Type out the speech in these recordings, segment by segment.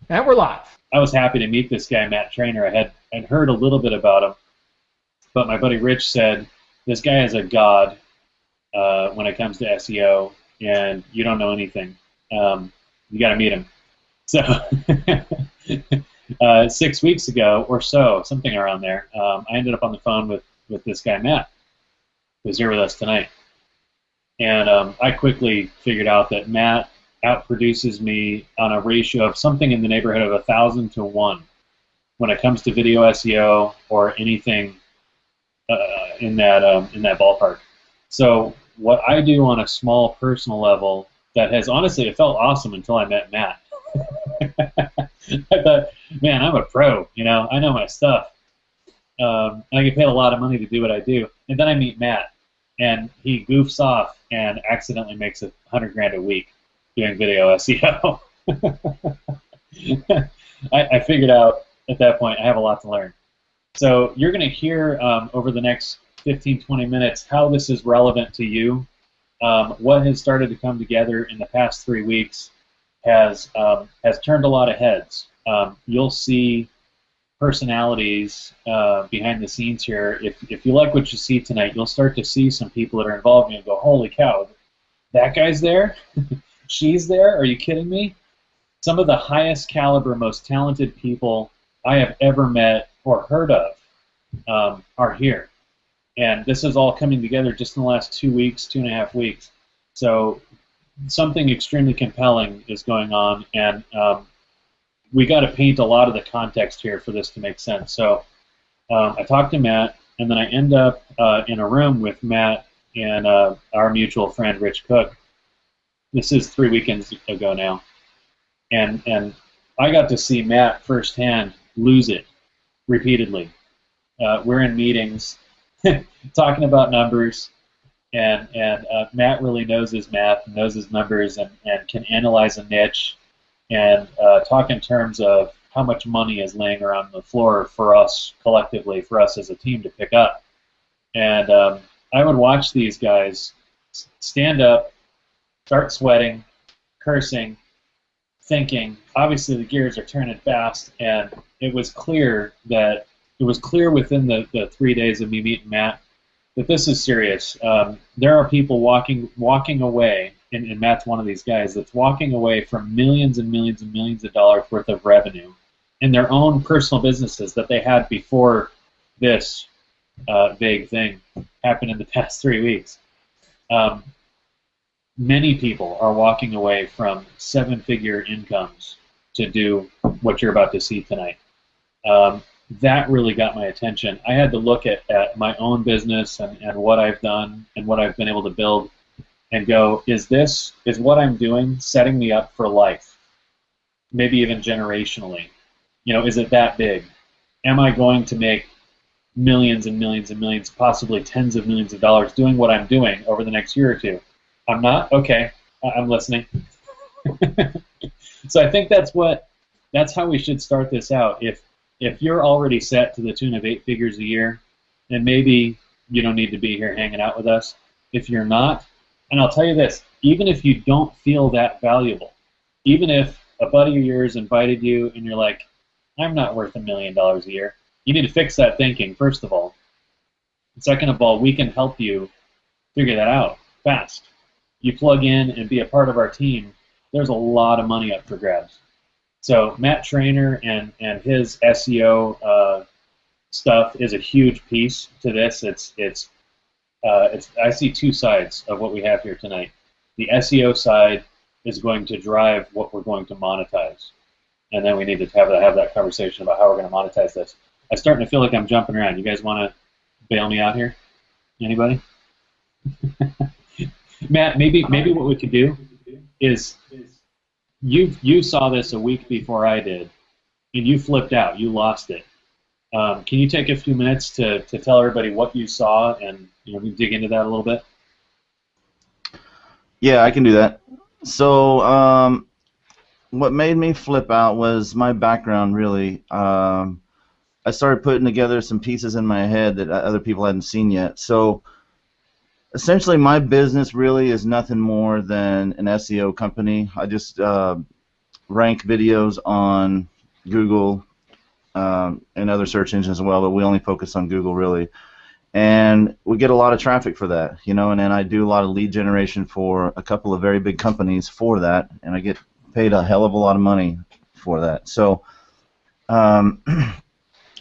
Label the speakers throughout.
Speaker 1: And we're live.
Speaker 2: I was happy to meet this guy, Matt Trainer. I'd heard a little bit about him, but my buddy Rich said this guy is a god when it comes to SEO, and you don't know anything. You got to meet him. So 6 weeks ago or so, something around there, I ended up on the phone with this guy Matt, who's here with us tonight, and I quickly figured out that Matt outproduces me on a ratio of something in the neighborhood of 1,000 to 1 when it comes to video SEO or anything in that ballpark. So what I do on a small personal level that has honestly it felt awesome until I met Matt. I thought, man, I'm a pro. I know my stuff. And I get paid a lot of money to do what I do. And then I meet Matt, and he goofs off and accidentally makes $100,000 a week doing video SEO. I figured out at that point I have a lot to learn. So you're going to hear over the next 15, 20 minutes how this is relevant to you. What has started to come together in the past 3 weeks has turned a lot of heads. You'll see personalities behind the scenes here. If you like what you see tonight, you'll start to see some people that are involved and you go, holy cow, that guy's there? She's there? Are you kidding me? Some of the highest caliber, most talented people I have ever met or heard of are here. And this is all coming together just in the last 2 weeks, 2.5 weeks. So something extremely compelling is going on, and we got to paint a lot of the context here for this to make sense. So I talked to Matt, and then I end up in a room with Matt and our mutual friend Rich Cook. This is 3 weekends ago now, and I got to see Matt firsthand lose it repeatedly. We're in meetings talking about numbers, and Matt really knows his math, knows his numbers, and can analyze a niche and talk in terms of how much money is laying around the floor for us collectively, for us as a team to pick up. And I would watch these guys stand up, start sweating, cursing, thinking. Obviously, the gears are turning fast, and it was clear within the 3 days of me meeting Matt that this is serious. There are people walking away, and Matt's one of these guys that's walking away from millions and millions and millions of dollars worth of revenue in their own personal businesses that they had before this big thing happened in the past 3 weeks. Many people are walking away from 7-figure incomes to do what you're about to see tonight. That really got my attention. I had to look at my own business and what I've done and what I've been able to build and go, is what I'm doing setting me up for life? Maybe even generationally. Is it that big? Am I going to make millions and millions and millions, possibly tens of millions of dollars doing what I'm doing over the next year or two? I'm not? Okay, I'm listening. So I think that's how we should start this out. If you're already set to the tune of 8 figures a year, then maybe you don't need to be here hanging out with us. If you're not, and I'll tell you this, even if you don't feel that valuable, even if a buddy of yours invited you and you're like, I'm not worth $1 million a year, you need to fix that thinking, first of all. Second of all, we can help you figure that out fast. You plug in and be a part of our team, there's a lot of money up for grabs. So Matt Trainer and his SEO stuff is a huge piece to this. I see two sides of what we have here tonight. The SEO side is going to drive what we're going to monetize, and then we need to have that conversation about how we're going to monetize this. I'm starting to feel like I'm jumping around. You guys want to bail me out here? Anybody? Matt, maybe what we could do is you saw this a week before I did, and you flipped out. You lost it. Can you take a few minutes to tell everybody what you saw and we dig into that a little bit?
Speaker 3: Yeah, I can do that. So what made me flip out was my background, really. I started putting together some pieces in my head that other people hadn't seen yet. So essentially my business really is nothing more than an SEO company. I just rank videos on Google and other search engines as well, but we only focus on Google really. And we get a lot of traffic for that, you know, and then I do a lot of lead generation for a couple of very big companies for that, and I get paid a hell of a lot of money for that. So um,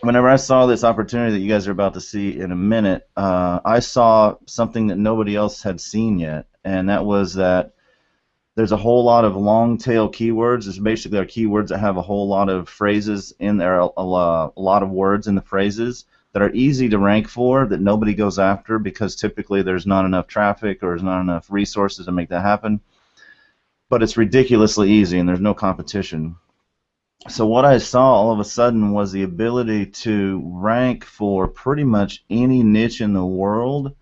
Speaker 3: whenever I saw this opportunity that you guys are about to see in a minute, I saw something that nobody else had seen yet, and that was that there's a whole lot of long tail keywords. It's basically our keywords that have a whole lot of phrases in there, a lot of words in the phrases that are easy to rank for, that nobody goes after because typically there's not enough traffic or there's not enough resources to make that happen. But it's ridiculously easy and there's no competition. So what I saw all of a sudden was the ability to rank for pretty much any niche in the world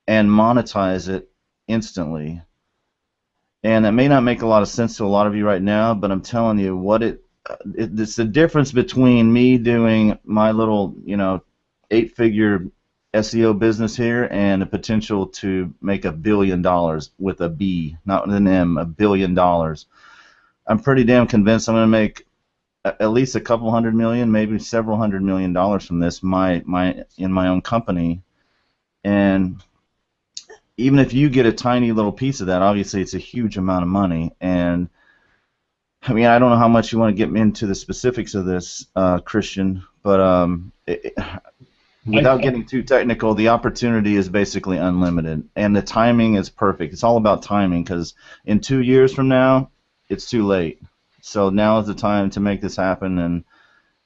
Speaker 3: and monetize it instantly. And that may not make a lot of sense to a lot of you right now, but I'm telling you what it's the difference between me doing my little, you know, 8-figure SEO business here and the potential to make $1 billion with a B, not with an M, $1 billion. I'm pretty damn convinced I'm going to make at least a couple $100 million, maybe several $100 million from this in my own company. And even if you get a tiny little piece of that, obviously it's a huge amount of money. And I mean, I don't know how much you want to get into the specifics of this, Christian, but without getting too technical, the opportunity is basically unlimited, and the timing is perfect. It's all about timing, because in 2 years from now, it's too late. So now is the time to make this happen, and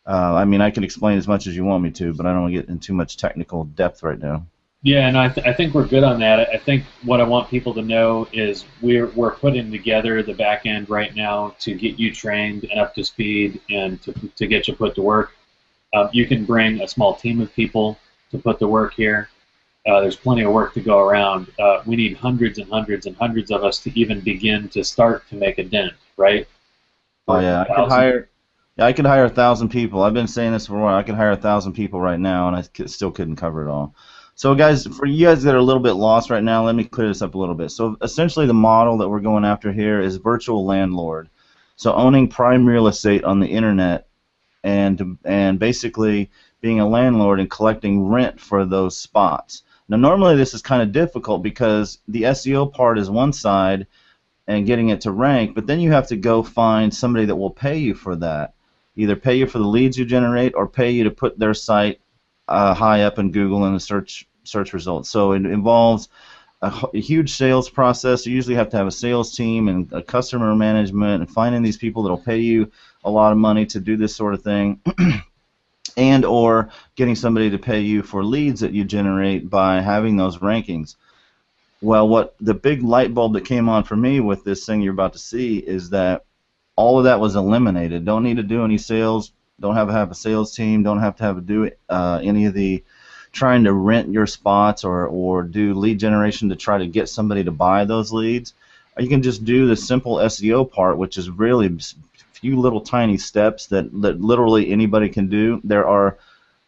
Speaker 3: I mean, I can explain as much as you want me to, but I don't want to get into too much technical depth right now.
Speaker 2: Yeah, and I think we're good on that. I think what I want people to know is we're putting together the back end right now to get you trained and up to speed and to get you put to work. You can bring a small team of people to put the work here. There's plenty of work to go around. We need hundreds and hundreds and hundreds of us to even begin to start to make a dent, right?
Speaker 3: Oh yeah, I could hire 1,000 people. I've been saying this for a while. I could hire 1,000 people right now, and I still couldn't cover it all. So guys, for you guys that are a little bit lost right now, let me clear this up a little bit. So essentially the model that we're going after here is virtual landlord. So owning prime real estate on the internet and basically being a landlord and collecting rent for those spots. Now normally this is kind of difficult because the SEO part is one side and getting it to rank, but then you have to go find somebody that will pay you for that. Either pay you for the leads you generate or pay you to put their site high up in Google in the search results. So it involves a huge sales process. You usually have to have a sales team and a customer management and finding these people that will pay you a lot of money to do this sort of thing, and or getting somebody to pay you for leads that you generate by having those rankings. Well, what the big light bulb that came on for me with this thing you're about to see is that all of that was eliminated. Don't need to do any sales. Don't have to have a sales team. Don't have to have to do any of the trying to rent your spots or do lead generation to try to get somebody to buy those leads. You can just do the simple SEO part, which is really a few little tiny steps that literally anybody can do. There are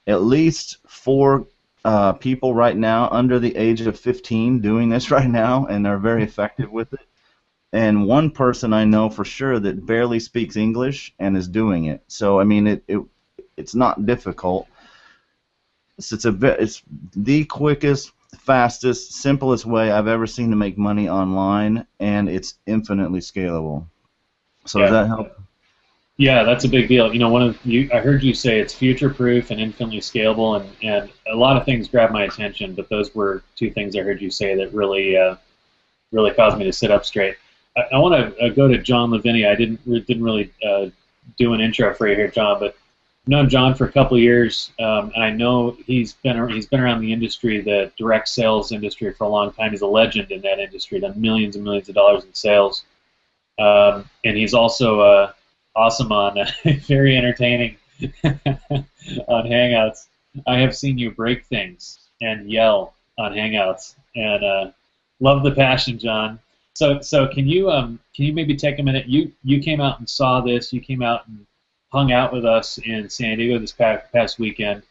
Speaker 3: at least 4 people right now under the age of 15 doing this right now, and they're very effective with it. And one person I know for sure that barely speaks English and is doing it. So I mean, it's not difficult. It's the quickest, fastest, simplest way I've ever seen to make money online, and it's infinitely scalable. So
Speaker 2: Yeah.
Speaker 3: Does that help?
Speaker 2: Yeah, that's a big deal. You know, I heard you say it's future-proof and infinitely scalable, and a lot of things grabbed my attention, but those were 2 things I heard you say that really caused me to sit up straight. I want to go to John Lavinia. I didn't really do an intro for you here, John, but I've known John for a couple of years, and I know he's been around the industry, the direct sales industry, for a long time. He's a legend in that industry, done millions and millions of dollars in sales, and he's also awesome on very entertaining on Hangouts. I have seen you break things and yell on Hangouts, and love the passion, John. So can you maybe take a minute? You came out and saw this. You came out and hung out with us in San Diego this past weekend.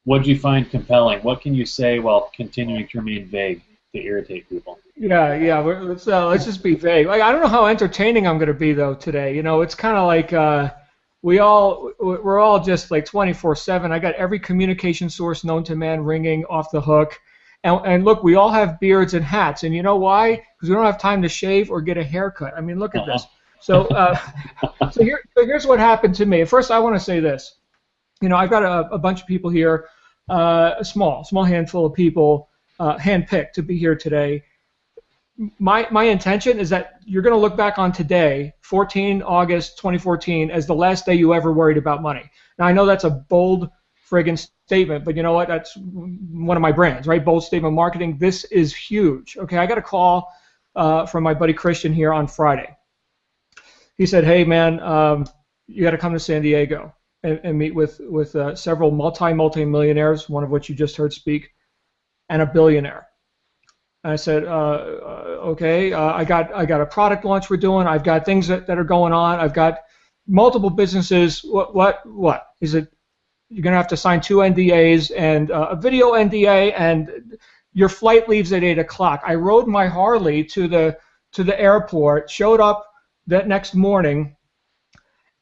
Speaker 2: What did you find compelling? What can you say while continuing to remain vague? to irritate people.
Speaker 1: Yeah, yeah. Let's just be vague. Like, I don't know how entertaining I'm going to be though today. You know, it's kind of like we're all just like 24/7. I got every communication source known to man ringing off the hook. And look, we all have beards and hats, and you know why? Because we don't have time to shave or get a haircut. I mean, look at this. So, here's what happened to me. First, I want to say this. You know, I've got a bunch of people here, a small handful of people, handpicked to be here today. My intention is that you're going to look back on today, 14 August 2014, as the last day you ever worried about money. Now, I know that's a bold friggin' statement, but you know what? That's one of my brands, right? Bold statement marketing. This is huge. Okay, I got a call from my buddy Christian here on Friday. He said, "Hey, man, you got to come to San Diego and meet with several multi-millionaires, one of which you just heard speak, and a billionaire." And I said, "Okay, I got a product launch we're doing. I've got things that are going on. I've got multiple businesses. What? He said, you're going to have to sign 2 NDAs and a video NDA, and your flight leaves at 8 o'clock. I rode my Harley to the airport, showed up that next morning,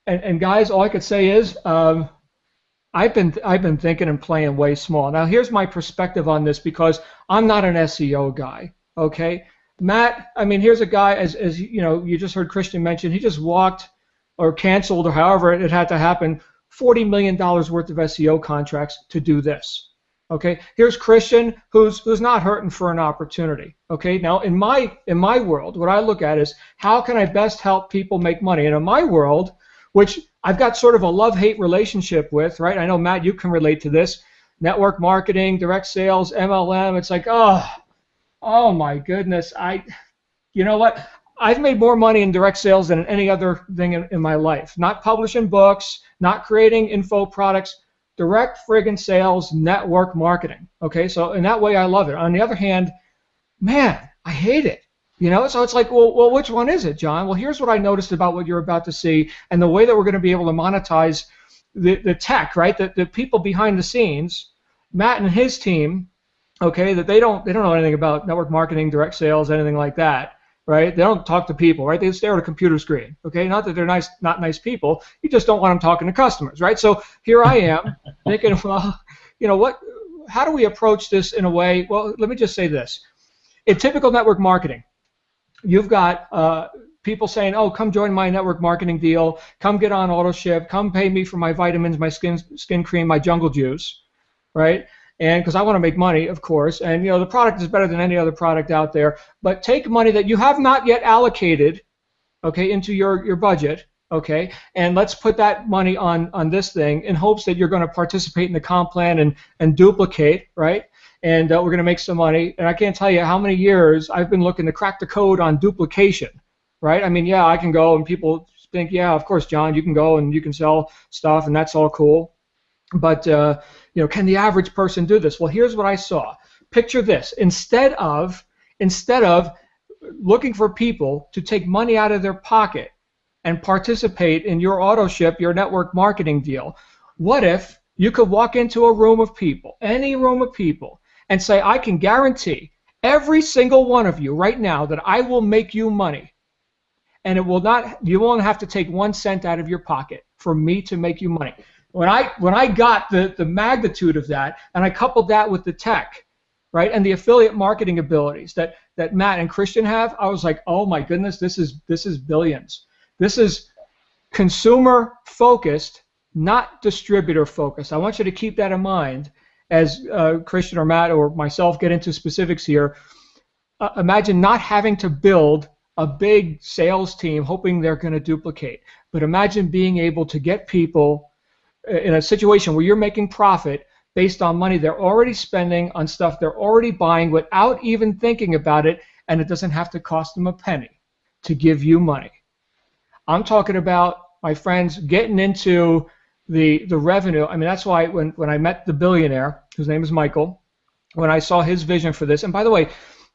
Speaker 1: and guys, all I could say is I've been thinking and playing way small. Now, here's my perspective on this, because I'm not an SEO guy, okay? Matt, I mean, here's a guy, as you know, you just heard Christian mention, he just walked or canceled or however it had to happen, $40 million worth of SEO contracts to do this. Okay, here's Christian, who's not hurting for an opportunity. Okay, now in my world, what I look at is how can I best help people make money? And in my world, which I've got sort of a love-hate relationship with, right? I know Matt, you can relate to this. Network marketing, direct sales, MLM. It's like, oh my goodness, you know what? I've made more money in direct sales than any other thing in my life. Not publishing books, not creating info products, direct friggin' sales, network marketing. Okay, so in that way I love it. On the other hand, man, I hate it. You know, so it's like, well, which one is it, John? Well, here's what I noticed about what you're about to see and the way that we're going to be able to monetize the tech, right? The people behind the scenes, Matt and his team, okay, that they don't know anything about network marketing, direct sales, anything like that. Right? They don't talk to people, right? They stare at a computer screen. Okay, not that they're not nice people. You just don't want them talking to customers, right? So here I am thinking, well, you know what? How do we approach this in a way? Well, let me just say this: in typical network marketing, you've got people saying, "Oh, come join my network marketing deal. Come get on AutoShip. Come pay me for my vitamins, my skin cream, my jungle juice," right? And because I want to make money, of course, and you know the product is better than any other product out there, but take money that you have not yet allocated, okay, into your budget, okay, and let's put that money on this thing in hopes that you're going to participate in the comp plan and duplicate, right? And we're going to make some money. And I can't tell you how many years I've been looking to crack the code on duplication, right? I mean, yeah, I can go and people think, yeah, of course, John, you can go and you can sell stuff and that's all cool. But you know, can the average person do this? Well, here's what I saw. Picture this: instead of looking for people to take money out of their pocket and participate in your AutoShip, your network marketing deal, what if you could walk into a room of people, any room of people, and say, I can guarantee every single one of you right now that I will make you money, and you won't have to take 1 cent out of your pocket for me to make you money. When I got the magnitude of that, and I coupled that with the tech, right, and the affiliate marketing abilities that Matt and Christian have, I was like, oh my goodness, this is billions. This is consumer focused, not distributor focused. I want you to keep that in mind as Christian or Matt or myself get into specifics here. Imagine not having to build a big sales team hoping they're going to duplicate, but imagine being able to get people in a situation where you're making profit based on money they're already spending on stuff they're already buying without even thinking about it, and it doesn't have to cost them a penny to give you money. I'm talking about, my friends, getting into the revenue. I mean, that's why when I met the billionaire, whose name is Michael, when I saw his vision for this, and by the way,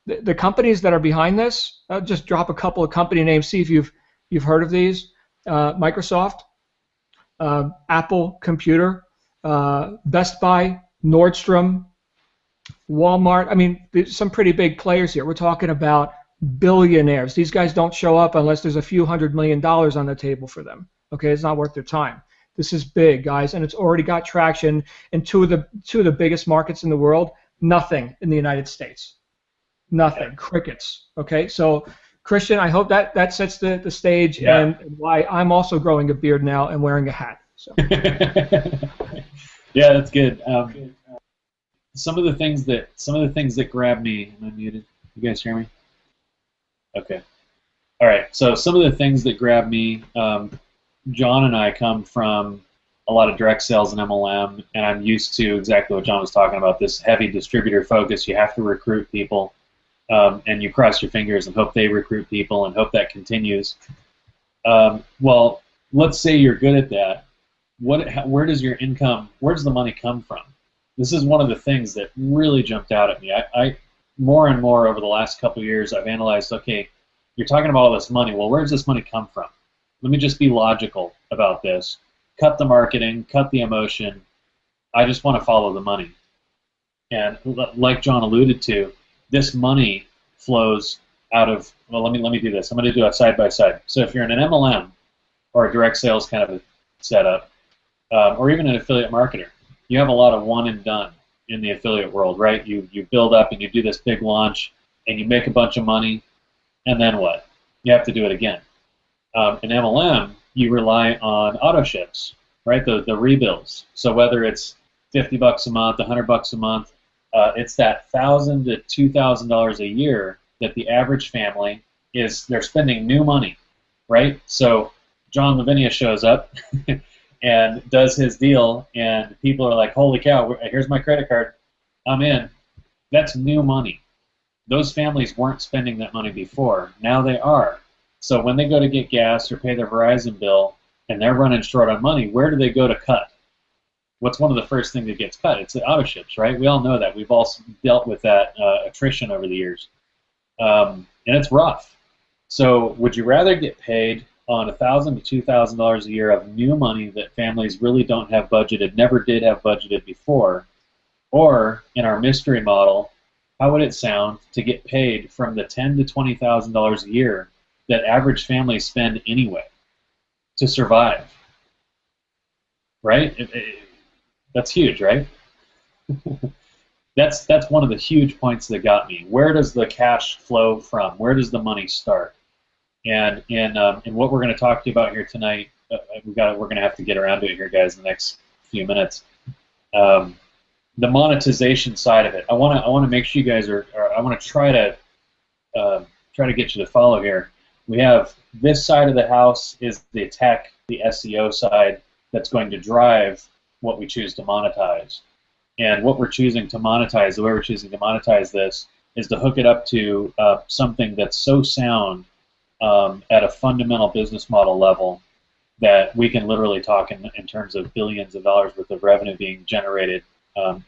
Speaker 1: the companies that are behind this, I'll just drop a couple of company names, see if you've heard of these. Microsoft, Apple Computer, Best Buy, Nordstrom, Walmart. I mean, there's some pretty big players here. We're talking about billionaires. These guys don't show up unless there's a few $100 million on the table for them. Okay, it's not worth their time. This is big, guys, and it's already got traction in two of the biggest markets in the world. Nothing in the United States. Nothing. Crickets. Okay, so Christian, I hope that sets the stage and why I'm also growing a beard now and wearing a hat. So.
Speaker 2: Yeah, that's good. Some of the things that grab me. Am I muted? You guys hear me? Okay. All right. So some of the things that grab me. John and I come from a lot of direct sales and MLM, and I'm used to exactly what John was talking about. This heavy distributor focus. You have to recruit people, and you cross your fingers and hope they recruit people and hope that continues. Well, let's say you're good at that. Where does your income? Where does the money come from? This is one of the things that really jumped out at me. I more and more over the last couple of years, I've analyzed, okay, you're talking about all this money. Well, where does this money come from? Let me just be logical about this. Cut the marketing, cut the emotion. I just want to follow the money. And like John alluded to, this money flows out of, well, let me do this. I'm going to do it side by side. So if you're in an MLM or a direct sales kind of a setup, or even an affiliate marketer, you have a lot of one and done in the affiliate world, right? You build up and you do this big launch and you make a bunch of money, and then what? You have to do it again. In MLM, you rely on auto ships, right? The rebills. So whether it's $50 a month, $100 a month, it's that $1,000 to $2,000 a year that the average family they're spending new money, right? So John Lavinia shows up and does his deal, and people are like, holy cow, here's my credit card, I'm in. That's new money. Those families weren't spending that money before. Now they are. So when they go to get gas or pay their Verizon bill and they're running short on money, where do they go to cut? What's one of the first things that gets cut? It's the auto ships, right? We all know that. We've all dealt with that attrition over the years. And it's rough. So would you rather get paid on $1,000 to $2,000 a year of new money that families really don't have budgeted, never did have budgeted before, or in our mystery model, how would it sound to get paid from the $10,000 to $20,000 a year that average families spend anyway to survive? Right? That's huge, right? That's one of the huge points that got me. Where does the cash flow from? Where does the money start? And in what we're going to talk to you about here tonight, we're going to have to get around to it here, guys, in the next few minutes. The monetization side of it. I want to make sure you guys I want to try to get you to follow here. We have this side of the house is the tech, the SEO side that's going to drive what we choose to monetize. And what we're choosing to monetize, the way we're choosing to monetize this, is to hook it up to something that's so sound at a fundamental business model level that we can literally talk in terms of billions of dollars worth of revenue being generated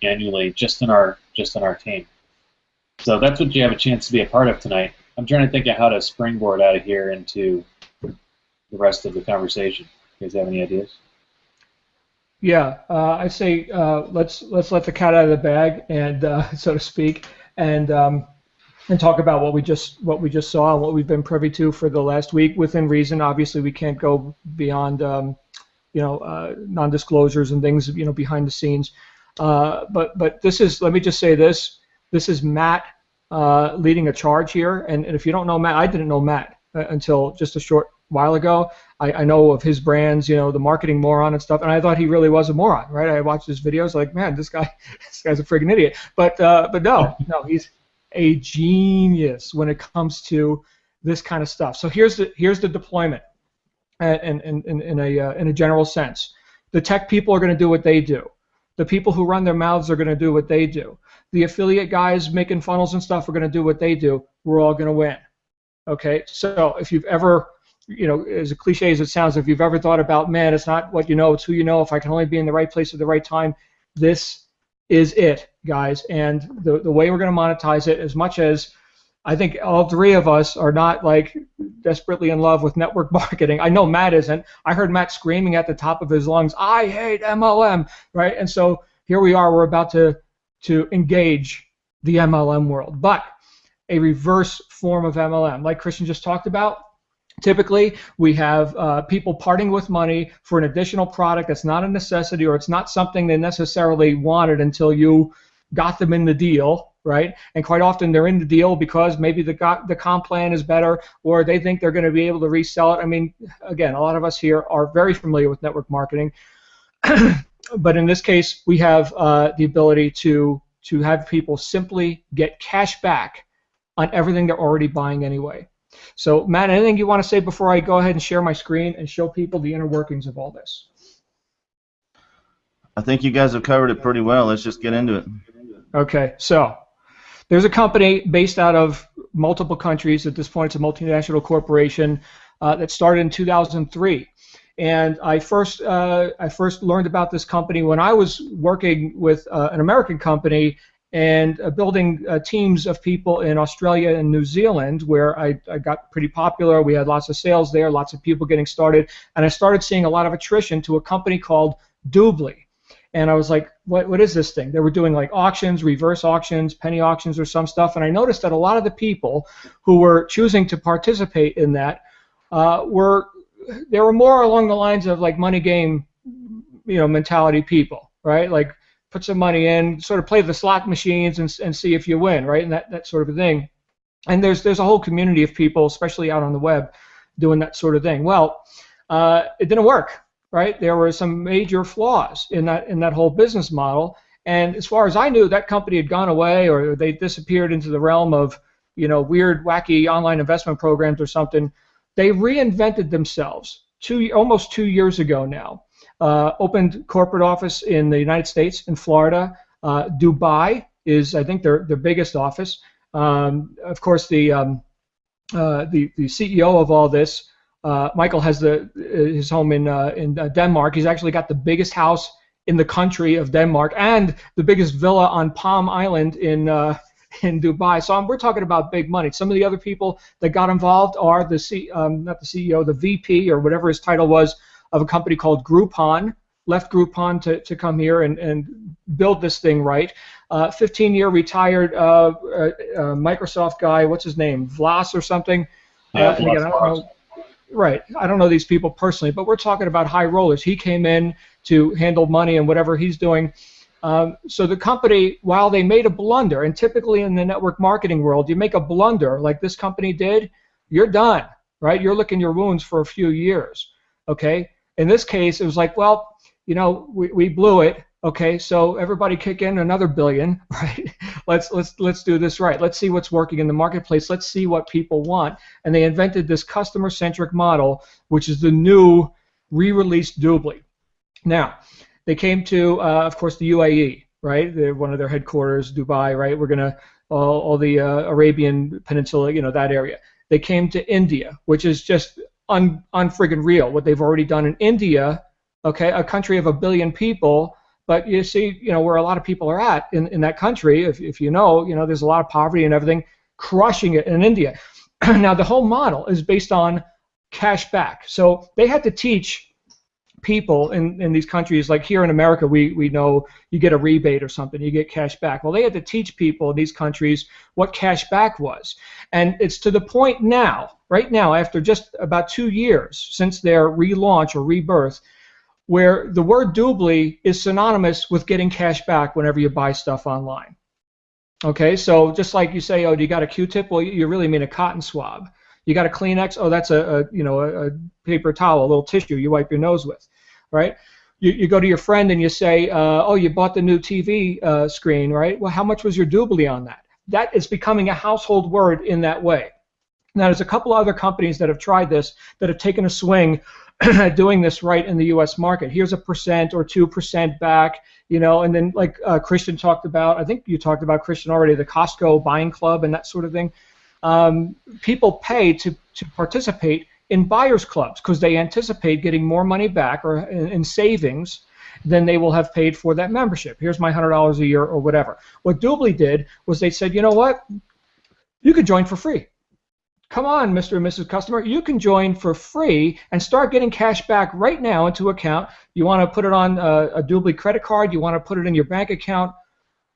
Speaker 2: annually just in our team. So that's what you have a chance to be a part of tonight. I'm trying to think of how to springboard out of here into the rest of the conversation. You guys have any ideas?
Speaker 1: Yeah, I say let's let the cat out of the bag, and so to speak, and talk about what we just saw and what we've been privy to for the last week within reason. Obviously, we can't go beyond non-disclosures and things behind the scenes. But this is, let me just say this is Matt leading a charge here, and if you don't know Matt, I didn't know Matt until just a short while ago. I know of his brands, the marketing moron and stuff, and I thought he really was a moron, right? I watched his videos like, man, this guy's a friggin' idiot. But no, he's a genius when it comes to this kind of stuff. So here's the deployment, in a general sense. The tech people are going to do what they do. The people who run their mouths are going to do what they do. The affiliate guys making funnels and stuff are going to do what they do. We're all going to win. Okay, so if you've ever, as cliche as it sounds, if you've ever thought about, man, it's not what you know, it's who you know, if I can only be in the right place at the right time, this is it, guys. And the way we're going to monetize it, as much as I think all three of us are not like desperately in love with network marketing. I know Matt isn't. I heard Matt screaming at the top of his lungs, I hate MLM, right? And so here we are, we're about to engage the MLM world, but a reverse form of MLM, like Christian just talked about. Typically, we have people parting with money for an additional product that's not a necessity, or it's not something they necessarily wanted until you got them in the deal, right? And quite often they're in the deal because maybe the comp plan is better, or they think they're going to be able to resell it. I mean, again, a lot of us here are very familiar with network marketing, but in this case, we have the ability to have people simply get cash back on everything they're already buying anyway. So, Matt, anything you want to say before I go ahead and share my screen and show people the inner workings of all this?
Speaker 3: I think you guys have covered it pretty well. Let's just get into it.
Speaker 1: Okay, so there's a company based out of multiple countries. At this point, it's a multinational corporation that started in 2003. And I first learned about this company when I was working with an American company and building teams of people in Australia and New Zealand, where I got pretty popular. We had lots of sales there, lots of people getting started, and I started seeing a lot of attrition to a company called Dubli. And I was like, what is this thing? They were doing like auctions, reverse auctions, penny auctions or some stuff, and I noticed that a lot of the people who were choosing to participate in that were more along the lines of like money game, mentality people, right? Like, put some money in, sort of play the slot machines and see if you win, right? And that sort of a thing. And there's a whole community of people, especially out on the web, doing that sort of thing. Well, it didn't work, right? There were some major flaws in that whole business model. And as far as I knew, that company had gone away, or they disappeared into the realm of, weird, wacky online investment programs or something. They reinvented themselves almost 2 years ago now. Opened corporate office in the United States, in Florida. Dubai is, I think, their biggest office. Of course, the CEO of all this, Michael, has his home in Denmark. He's actually got the biggest house in the country of Denmark and the biggest villa on Palm Island in Dubai. So we're talking about big money. Some of the other people that got involved are not the CEO, the VP or whatever his title was, of a company called Groupon, left Groupon to come here and build this thing right. 15-year retired Microsoft guy, what's his name, Vlas or something?
Speaker 2: Yeah,
Speaker 1: again, I don't know. Right, I don't know these people personally, but we're talking about high rollers. He came in to handle money and whatever he's doing. So the company, while they made a blunder, and typically in the network marketing world, you make a blunder like this company did, you're done, right? You're licking your wounds for a few years, okay? In this case, it was like, well, we blew it. Okay, so everybody kick in another $1 billion, right? Let's do this right. Let's see what's working in the marketplace. Let's see what people want. And they invented this customer-centric model, which is the new re-released Dubli. Now, they came to, of course, the UAE, right? They're one of their headquarters, Dubai, right? We're gonna all the Arabian Peninsula, that area. They came to India, which is just unfriggin' real, what they've already done in India, okay, a country of 1 billion people, but you see, where a lot of people are at in that country, if there's a lot of poverty and everything, crushing it in India. Now, the whole model is based on cash back. So they had to teach people in these countries, like here in America, we know you get a rebate or something, you get cash back. Well, they had to teach people in these countries what cash back was. And it's to the point now, right now, after just about 2 years since their relaunch or rebirth, where the word Dubli is synonymous with getting cash back whenever you buy stuff online. Okay, so just like you say, oh, do you got a Q-tip? Well, you really mean a cotton swab. You got a Kleenex? Oh, that's a paper towel, a little tissue you wipe your nose with, right? You go to your friend and you say, oh, you bought the new TV screen, right? Well, how much was your Dubli on that? That is becoming a household word in that way. Now, there's a couple other companies that have tried this, that have taken a swing at doing this right in the U.S. market. Here's 1% or 2% back, and then like Christian talked about, I think you talked about, Christian, already, the Costco buying club and that sort of thing. People pay to participate in buyers clubs because they anticipate getting more money back or in savings than they will have paid for that membership. Here's my $100 a year or whatever. What Dubli did was they said, you know what? You can join for free. Come on, Mr. and Mrs. Customer, you can join for free and start getting cash back right now into account. You want to put it on a Dubli credit card, you want to put it in your bank account,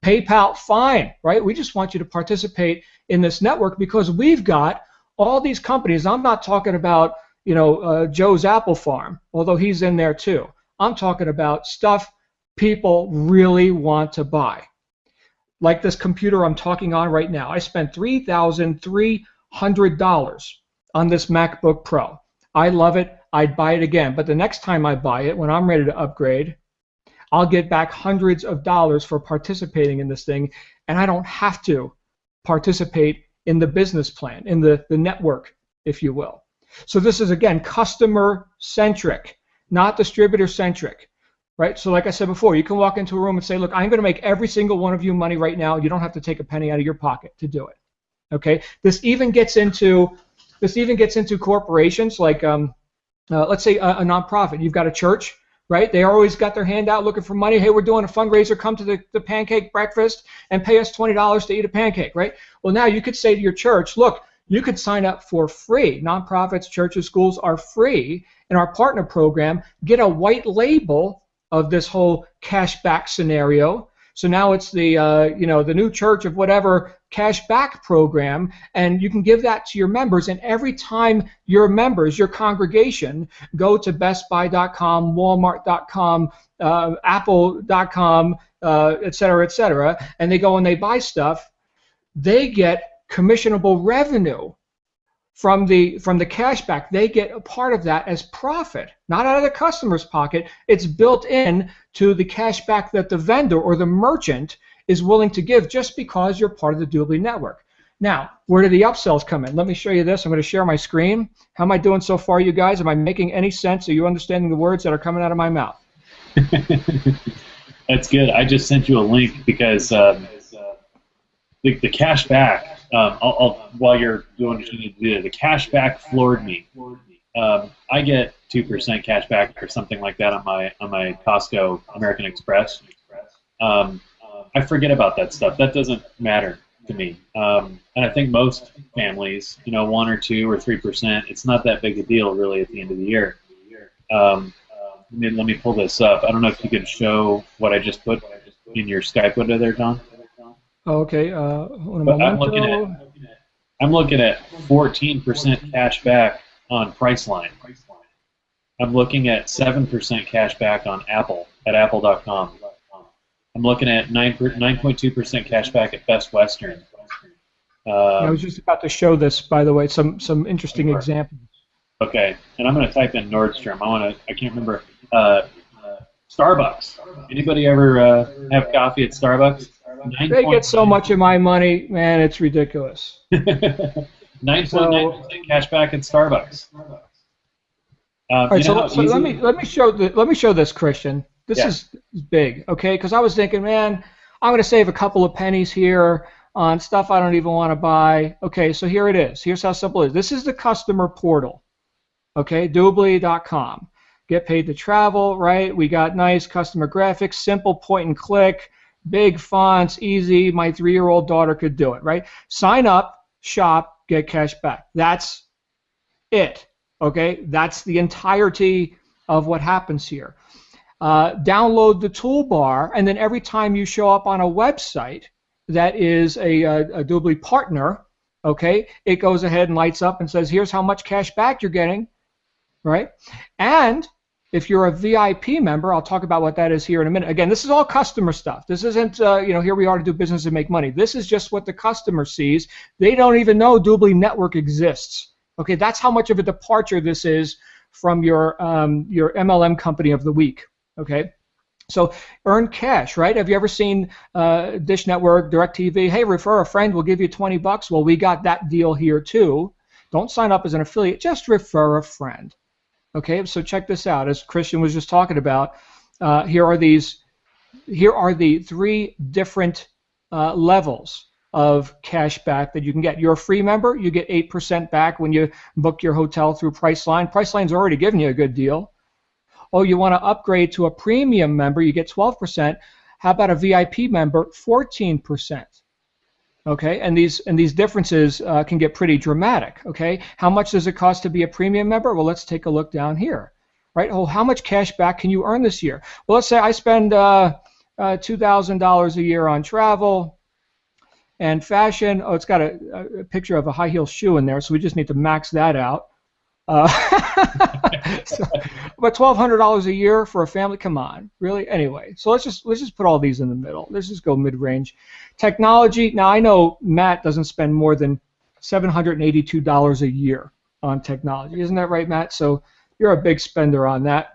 Speaker 1: PayPal, fine, right? We just want you to participate in this network because we've got all these companies. I'm not talking about, Joe's Apple Farm, although he's in there too. I'm talking about stuff people really want to buy. Like this computer I'm talking on right now. I spent $3,300 on this MacBook Pro. I love it. I'd buy it again. But the next time I buy it, when I'm ready to upgrade, I'll get back hundreds of dollars for participating in this thing, and I don't have to participate in the business plan, in the network, if you will. So this is, again, customer-centric, not distributor-centric, right? So like I said before, you can walk into a room and say, look, I'm going to make every single one of you money right now. You don't have to take a penny out of your pocket to do it, okay? This even gets into corporations like, let's say a nonprofit. You've got a church, right? They always got their hand out looking for money. Hey, we're doing a fundraiser. Come to the pancake breakfast and pay us $20 to eat a pancake, right? Well, now you could say to your church, look, you could sign up for free. Nonprofits, churches, schools are free in our partner program. Get a white label of this whole cashback scenario. So now it's the the new church of whatever cashback program, and you can give that to your members. And every time your members, your congregation, go to BestBuy.com, Walmart.com, Apple.com, et cetera, and they go and they buy stuff, they get commissionable revenue from the cashback. They get a part of that as profit, not out of the customer's pocket. It's built in to the cashback that the vendor or the merchant is willing to give just because you're part of the Dubli network. Now, where do the upsells come in? Let me show you this. I'm going to share my screen. How am I doing so far, you guys? Am I making any sense? Are you understanding the words that are coming out of my mouth?
Speaker 2: That's good. I just sent you a link because the cashback. While you're doing what you need to do, the cashback floored me. I get 2% cashback or something like that on my Costco American Express. I forget about that stuff. That doesn't matter to me. And I think most families, 1 or 2 or 3%, it's not that big a deal really at the end of the year. Let me pull this up. I don't know if you can show what I just put in your Skype window there, John.
Speaker 1: Okay.
Speaker 2: But I'm looking at 14% cash back on Priceline. I'm looking at 7% cash back on Apple at Apple.com. I'm looking at 9.2% cash back at Best Western.
Speaker 1: I was just about to show this, by the way, some interesting examples.
Speaker 2: Okay, and I'm going to type in Nordstrom. I can't remember. Starbucks. Anybody ever have coffee at Starbucks?
Speaker 1: They get so much of my money, man. It's ridiculous.
Speaker 2: 9.9% cash back at Starbucks.
Speaker 1: All right, so let me show this, Christian. This is big, okay? Because I was thinking, man, I'm going to save a couple of pennies here on stuff I don't even want to buy. Okay, so here it is. Here's how simple it is. This is the customer portal, okay? Dubli.com. Get paid to travel, right? We got nice customer graphics, simple point and click, big fonts, easy. My 3-year-old daughter could do it, right? Sign up, shop, get cash back. That's it, okay? That's the entirety of what happens here. Download the toolbar, and then every time you show up on a website that is a Dubli partner, okay, it goes ahead and lights up and says, here's how much cash back you're getting, right? And if you're a VIP member, I'll talk about what that is here in a minute. Again, this is all customer stuff. This isn't, here we are to do business and make money. This is just what the customer sees. They don't even know Dubli Network exists. Okay, that's how much of a departure this is from your MLM company of the week. Okay, so earn cash, right? Have you ever seen Dish Network, DirecTV? Hey, refer a friend, we'll give you $20. Well, we got that deal here too. Don't sign up as an affiliate, just refer a friend. Okay, so check this out. As Christian was just talking about, here are the 3 different levels of cash back that you can get. You're a free member, you get 8% back when you book your hotel through Priceline. Priceline's already given you a good deal. Oh, you want to upgrade to a premium member, you get 12%. How about a VIP member? 14%. Okay, and these differences can get pretty dramatic. Okay, how much does it cost to be a premium member? Well, let's take a look down here. Right? Oh, how much cash back can you earn this year? Well, let's say I spend $2,000 a year on travel. And fashion, oh, it's got a picture of a high heel shoe in there, so we just need to max that out. Uh, so, but $1,200 a year for a family, come on, really? Anyway, so let's just put all these in the middle. Let's just go mid-range. Technology. Now I know Matt doesn't spend more than $782 a year on technology, isn't that right, Matt? So you're a big spender on that.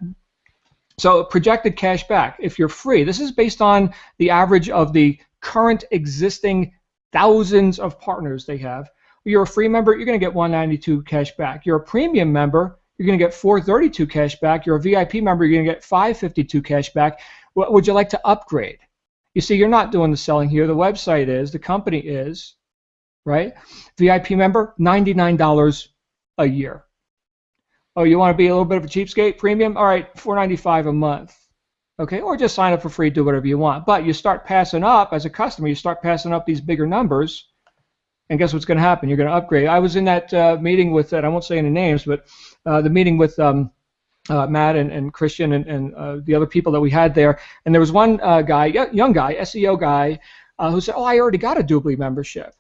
Speaker 1: So projected cash back, if you're free, this is based on the average of the current existing thousands of partners they have. You're a free member, you're going to get $192 cash back. You're a premium member, you're going to get $432 cash back. You're a VIP member, you're going to get $552 cash back. What would you like to upgrade? You see, you're not doing the selling here. The website is, the company is, right? VIP member, $99 a year. Oh, you want to be a little bit of a cheapskate? Premium? All right, $495 a month. Okay, or just sign up for free, do whatever you want. But you start passing up, as a customer, you start passing up these bigger numbers, and guess what's going to happen? You're going to upgrade. I was in that meeting with, I won't say any names, but the meeting with Matt and Christian and the other people that we had there, and there was one guy, young guy, SEO guy, who said, oh, I already got a Dubli membership.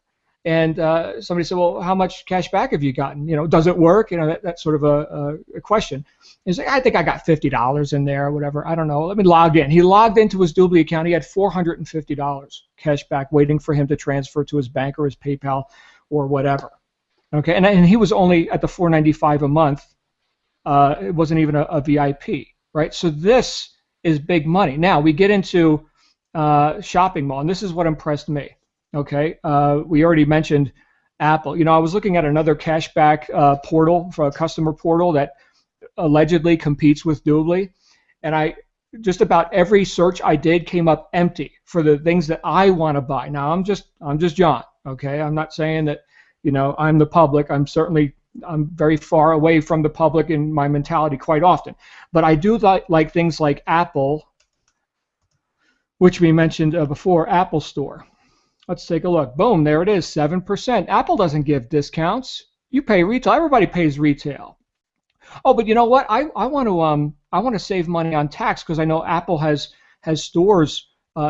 Speaker 1: And somebody said, well, how much cash back have you gotten? You know, does it work? You know, that's sort of a question. He's like, I think I got $50 in there or whatever. I don't know. Let me log in. He logged into his Dubli account. He had $450 cash back waiting for him to transfer to his bank or his PayPal or whatever. Okay, and he was only at the $495 a month. It wasn't even a VIP, right? So this is big money. Now we get into shopping mall, and this is what impressed me. Okay, we already mentioned Apple. You know, I was looking at another cashback portal, for a customer portal that allegedly competes with Dubli, and just about every search I did came up empty for the things that I want to buy. Now I'm just John. Okay, I'm not saying that, you know, I'm the public. I'm very far away from the public in my mentality quite often, but I do like things like Apple, which we mentioned before, Apple Store. Let's take a look. Boom, there it is, 7%. Apple doesn't give discounts. You pay retail. Everybody pays retail. Oh, but you know what? I want to save money on tax, because I know Apple has stores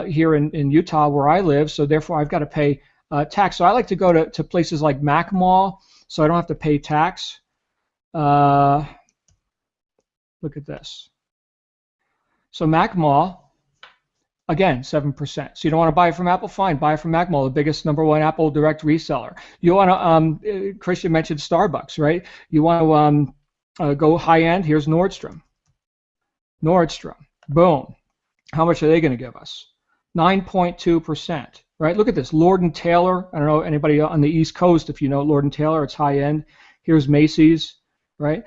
Speaker 1: here in Utah where I live, so therefore I've got to pay tax. So I like to go to places like Mac Mall, so I don't have to pay tax. Look at this. So Mac Mall. Again, 7%. So you don't want to buy it from Apple? Fine, buy it from Mac Mall, the biggest #1 Apple direct reseller. You want to, Christian mentioned Starbucks, right? You want to go high end? Here's Nordstrom. Nordstrom, boom. How much are they going to give us? 9.2%, right? Look at this, Lord & Taylor. I don't know anybody on the East Coast, if you know Lord & Taylor, it's high end. Here's Macy's, right?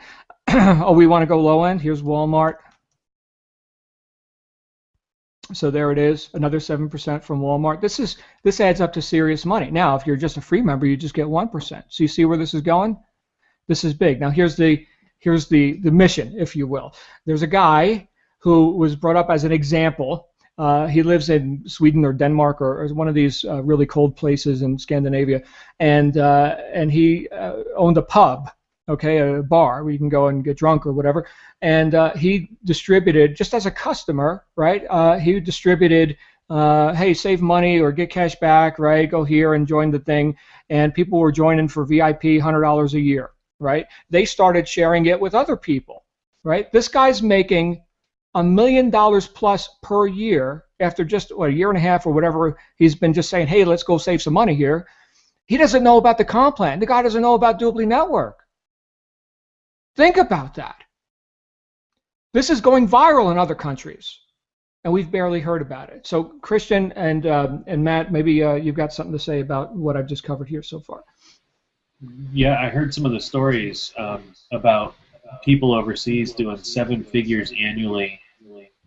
Speaker 1: Oh, we want to go low end? Here's Walmart. So there it is, another 7% from Walmart. This adds up to serious money. Now, if you're just a free member, you just get 1%. So you see where this is going? This is big. Now here's the mission, if you will. There's a guy who was brought up as an example. He lives in Sweden or Denmark or one of these really cold places in Scandinavia, and he owned a pub. Okay, a bar where you can go and get drunk or whatever, and he distributed, just as a customer, right? He distributed, hey, save money or get cash back, right? Go here and join the thing, and people were joining for VIP $100 a year, right? They started sharing it with other people, right? This guy's making $1 million plus per year after just a year and a half or whatever. He's been just saying, hey, let's go save some money here. He doesn't know about the comp plan. The guy doesn't know about Dubli Network. Think about that. This is going viral in other countries, and we've barely heard about it. So Christian and Matt, maybe you've got something to say about what I've just covered here so far.
Speaker 2: Yeah, I heard some of the stories about people overseas doing 7 figures annually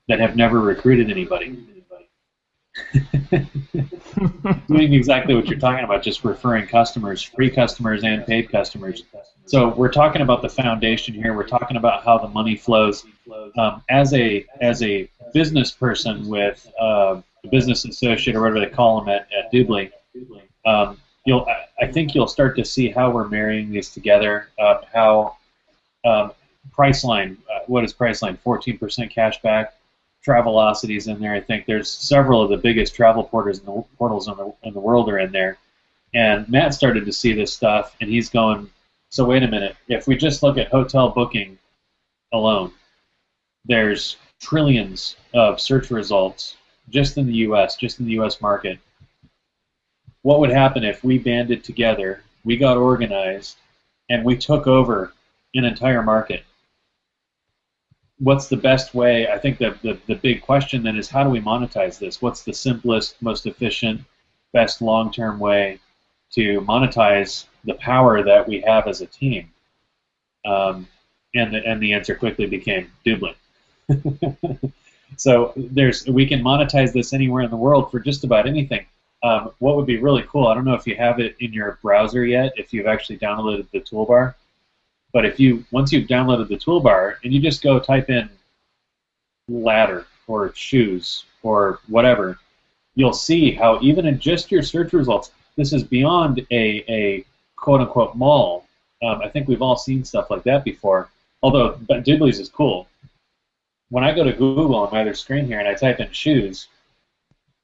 Speaker 2: that have never recruited anybody. Doing exactly what you're talking about, just referring customers, free customers and paid customers. So we're talking about the foundation here. We're talking about how the money flows. As a business person with a business associate or whatever they call them at Dubli, I think you'll start to see how we're marrying these together. How Priceline, what is Priceline? 14% cash back. Travelocity's in there. I think there's several of the biggest travel portals in the world are in there. And Matt started to see this stuff, and he's going, so wait a minute. If we just look at hotel booking alone, there's trillions of search results just in the U.S., just in the U.S. market. What would happen if we banded together, we got organized, and we took over an entire market? What's the best way? I think the big question then is, how do we monetize this? What's the simplest, most efficient, best long-term way to monetize the power that we have as a team? And the answer quickly became Dubli. So we can monetize this anywhere in the world for just about anything. What would be really cool, I don't know if you have it in your browser yet, if you've actually downloaded the toolbar, but once you've downloaded the toolbar and you just go type in ladder or shoes or whatever, you'll see how even in just your search results, this is beyond a quote-unquote mall. I think we've all seen stuff like that before, although Dubli's is cool. When I go to Google on my other screen here and I type in shoes,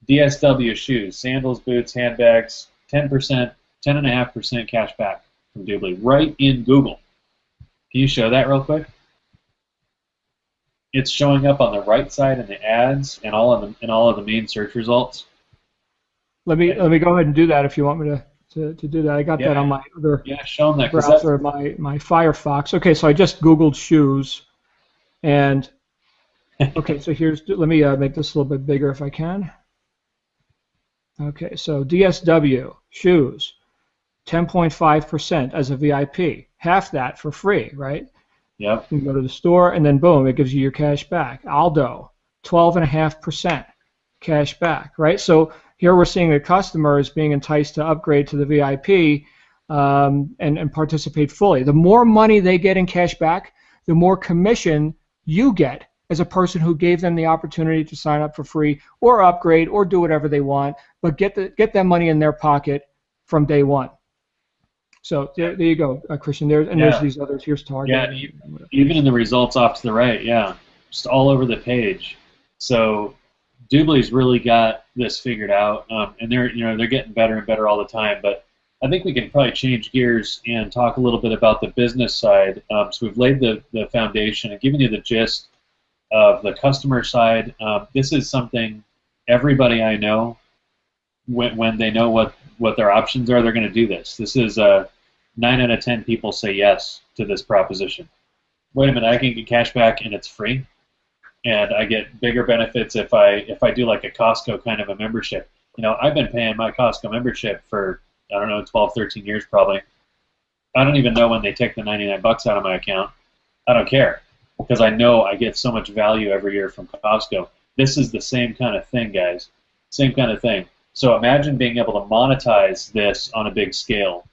Speaker 2: DSW shoes, sandals, boots, handbags, 10%, 10.5% cash back from Dubli, right in Google. Can you show that real quick? It's showing up on the right side in the ads and all of the main search results.
Speaker 1: Let me go ahead and do that if you want me to do that. I got that on my other
Speaker 2: show them that,
Speaker 1: browser, my Firefox. Okay, so I just Googled shoes, and okay, so let me make this a little bit bigger if I can. Okay, so DSW shoes, 10.5% as a VIP, half that for free, right?
Speaker 2: Yep.
Speaker 1: You can go to the store, and then boom, it gives you your cash back. Aldo, 12.5% cash back, right? So here we're seeing the customer is being enticed to upgrade to the VIP and participate fully. The more money they get in cash back, the more commission you get as a person who gave them the opportunity to sign up for free or upgrade or do whatever they want, but get that money in their pocket from day one. So there you go, Christian. There's these others. Here's Target.
Speaker 2: Yeah, even in the results off to the right, just all over the page. So Dubli's really got this figured out, and they're getting better and better all the time. But I think we can probably change gears and talk a little bit about the business side. So we've laid the foundation and given you the gist of the customer side. This is something everybody I know, when they know what their options are, they're going to do this. This is 9 out of 10 people say yes to this proposition. Wait a minute, I can get cash back and it's free, and I get bigger benefits if I do like a Costco kind of a membership. I've been paying my Costco membership for, I don't know, 12, 13 years probably. I don't even know when they take the $99 out of my account. I don't care, because I know I get so much value every year from Costco. This is the same kind of thing, guys. Same kind of thing. So imagine being able to monetize this on a big scale,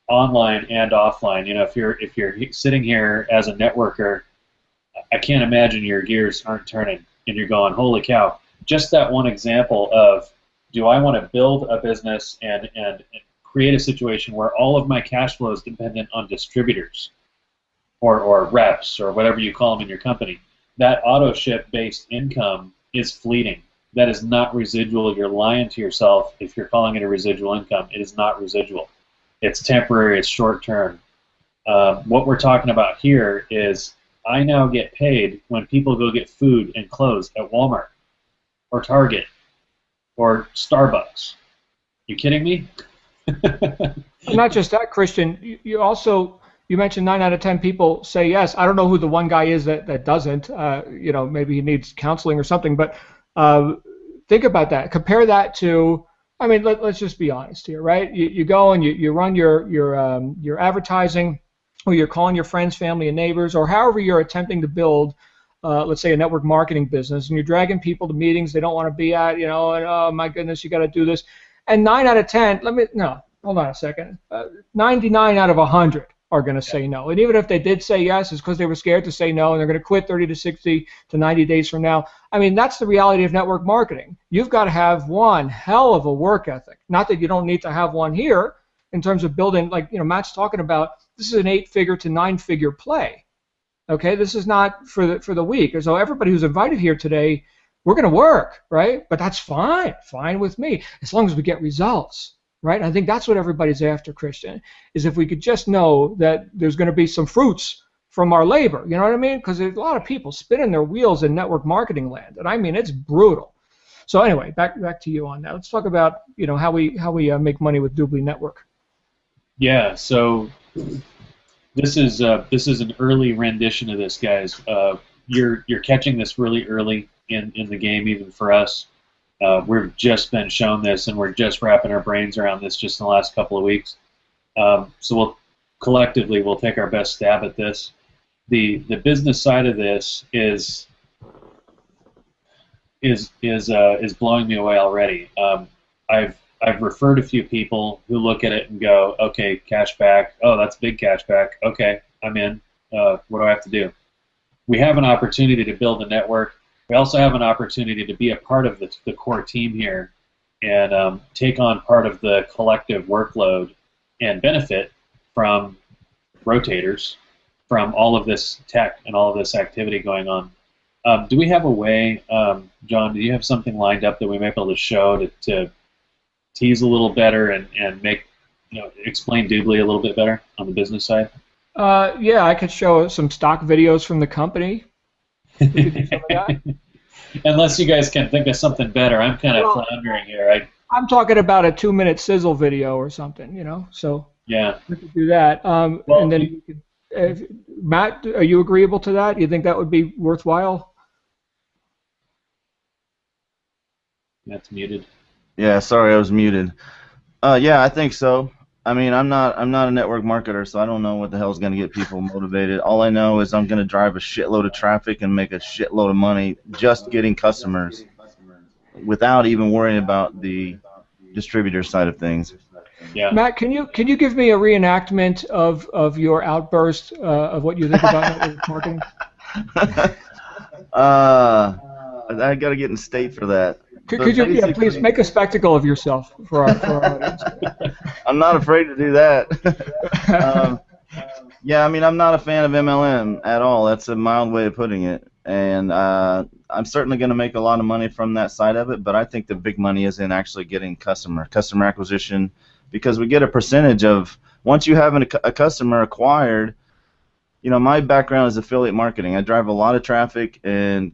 Speaker 2: online and offline. If you're sitting here as a networker, I can't imagine your gears aren't turning and you're going, holy cow. Just that one example of, do I want to build a business and create a situation where all of my cash flow is dependent on distributors or reps or whatever you call them in your company? That auto ship based income is fleeting. That is not residual. You're lying to yourself if you're calling it a residual income. It is not residual. It's temporary. It's short term. What we're talking about here is, I now get paid when people go get food and clothes at Walmart or Target or Starbucks. You kidding me?
Speaker 1: Not just that, Christian. You mentioned 9 out of 10 people say yes. I don't know who the one guy is that doesn't. Maybe he needs counseling or something. But think about that. Compare that to, let's just be honest here, right? You go and you run your advertising, or you're calling your friends, family, and neighbors, or however you're attempting to build, let's say, a network marketing business, and you're dragging people to meetings they don't want to be at, and oh my goodness, you got to do this. And 9 out of 10, hold on a second. 99 out of 100 are going to say no. And even if they did say yes, it's because they were scared to say no, and they're going to quit 30 to 60 to 90 days from now. That's the reality of network marketing. You've got to have one hell of a work ethic. Not that you don't need to have one here in terms of building, Matt's talking about, this is an 8-figure to 9-figure play. Okay, this is not for the week. So everybody who's invited here today, we're going to work, right? But that's fine with me, as long as we get results, right? I think that's what everybody's after, Christian, is if we could just know that there's going to be some fruits from our labor, you know what I mean? Because there's a lot of people spinning their wheels in network marketing land, and I mean, it's brutal. So anyway, back to you on that. Let's talk about, how we make money with Dubli Network.
Speaker 2: Yeah. So this is an early rendition of this, guys. You're catching this really early in the game, even for us. We've just been shown this, and we're just wrapping our brains around this just in the last couple of weeks. So collectively we'll take our best stab at this. The business side of this is blowing me away already. I've referred a few people who look at it and go, okay, cash back. Oh, that's big cash back. Okay, I'm in. What do I have to do? We have an opportunity to build a network. We also have an opportunity to be a part of the core team here and take on part of the collective workload and benefit from rotators, from all of this tech and all of this activity going on. Do we have a way, John, do you have something lined up that we might be able to show to tease a little better and make, explain Dubli a little bit better on the business side?
Speaker 1: Yeah, I could show some stock videos from the company. We could do some of that.
Speaker 2: Unless you guys can think of something better, I'm kind of floundering here.
Speaker 1: I'm talking about a 2-minute sizzle video or something, so
Speaker 2: yeah,
Speaker 1: we could do that. And then you could, Matt, are you agreeable to that? You think that would be worthwhile?
Speaker 2: That's muted.
Speaker 3: Yeah, sorry, I was muted. Yeah, I think so. I mean, I'm not a network marketer, so I don't know what the hell is going to get people motivated. All I know is I'm going to drive a shitload of traffic and make a shitload of money just getting customers without even worrying about the distributor side of things.
Speaker 2: Yeah.
Speaker 1: Matt, can you give me a reenactment of your outburst of what you think about network marketing?
Speaker 3: I got to get in state for that.
Speaker 1: Could you please make a spectacle of yourself for our audience?
Speaker 3: I'm not afraid to do that. Yeah, I mean, I'm not a fan of MLM at all. That's a mild way of putting it. And I'm certainly going to make a lot of money from that side of it, but I think the big money is in actually getting customer acquisition, because we get a percentage of, once you have a customer acquired, my background is affiliate marketing. I drive a lot of traffic and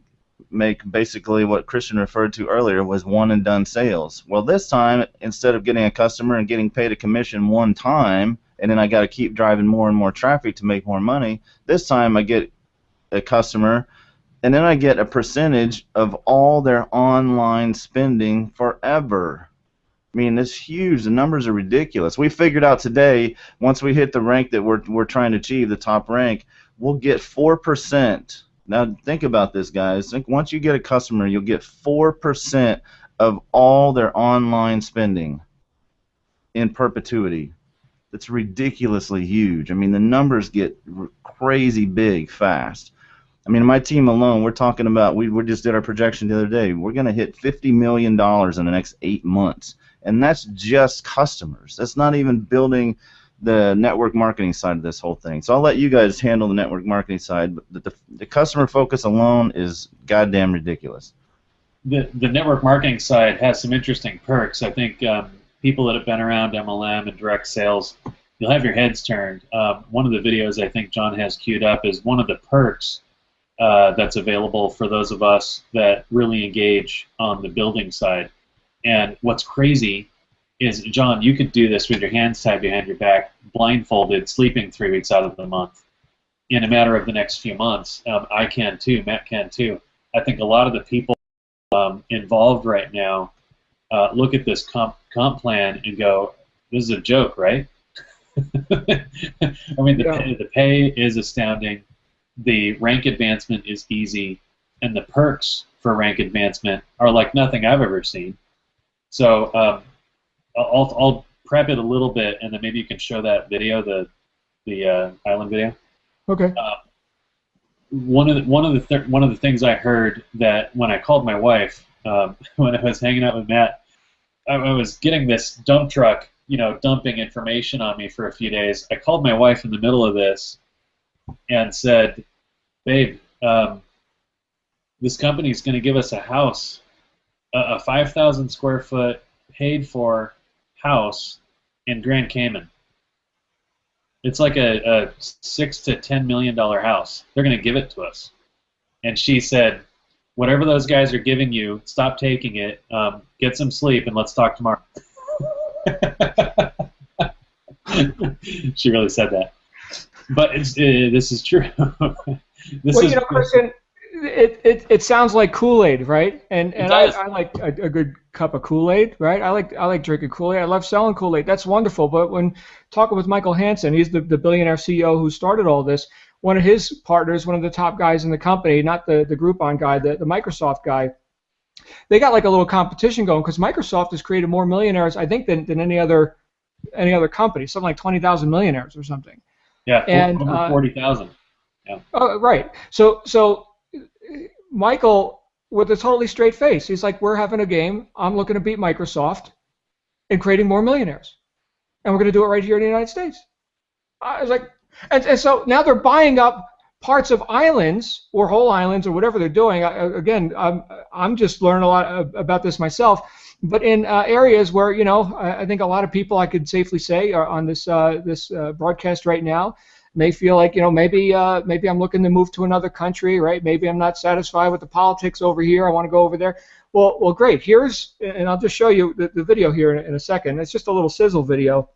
Speaker 3: make basically what Christian referred to earlier was one and done sales. Well, this time, instead of getting a customer and getting paid a commission one time, and then I got to keep driving more and more traffic to make more money, this time I get a customer and then I get a percentage of all their online spending forever. I mean, it's huge. The numbers are ridiculous. We figured out today, once we hit the rank that we're trying to achieve, the top rank, we'll get 4%. Now, think about this, guys. Think once you get a customer, you'll get 4% of all their online spending in perpetuity. That's ridiculously huge. I mean, the numbers get crazy big fast. I mean, my team alone, we're talking about, we just did our projection the other day. We're going to hit $50 million in the next 8 months. And that's just customers. That's not even building the network marketing side of this whole thing. So I'll let you guys handle the network marketing side, but the customer focus alone is goddamn ridiculous.
Speaker 2: The network marketing side has some interesting perks. I think people that have been around MLM and direct sales, you'll have your heads turned. One of the videos I think John has queued up is one of the perks that's available for those of us that really engage on the building side. And what's crazy is, John, you could do this with your hands tied behind your back, blindfolded, sleeping 3 weeks out of the month in a matter of the next few months. I can too. Matt can too. I think a lot of the people involved right now look at this comp plan and go, this is a joke, right? I mean, the pay is astounding. The rank advancement is easy. And the perks for rank advancement are like nothing I've ever seen. So I'll prep it a little bit, and then maybe you can show that video, the island video.
Speaker 1: Okay.
Speaker 2: One of the things I heard that when I called my wife when I was hanging out with Matt, I was getting this dump truck, dumping information on me for a few days. I called my wife in the middle of this and said, "Babe, this company is going to give us a house, a 5,000 square foot paid for house in Grand Cayman. It's like a $6 to $10 million house. They're going to give it to us. And she said, whatever those guys are giving you, stop taking it, get some sleep, and let's talk tomorrow. She really said that. But this is true.
Speaker 1: Christian, it sounds like Kool-Aid, right? And I like a good cup of Kool-Aid, right? I like drinking Kool-Aid. I love selling Kool-Aid. That's wonderful. But when talking with Michael Hansen, he's the billionaire CEO who started all this. One of his partners, one of the top guys in the company, not the Groupon guy, the Microsoft guy, they got like a little competition going because Microsoft has created more millionaires, I think, than any other company, something like 20,000 millionaires or something.
Speaker 2: Yeah, and over 40,000. Yeah.
Speaker 1: Oh, right. So Michael, with a totally straight face, he's like, we're having a game. I'm looking to beat Microsoft and creating more millionaires, and we're going to do it right here in the United States. I was like, and so now they're buying up parts of islands or whole islands or whatever they're doing. I'm just learning a lot about this myself. But in areas where, I think a lot of people, I could safely say, are on this broadcast right now, may feel like, maybe I'm looking to move to another country, right? Maybe I'm not satisfied with the politics over here. I want to go over there. Well, great. And I'll just show you the video here in a second. It's just a little sizzle video.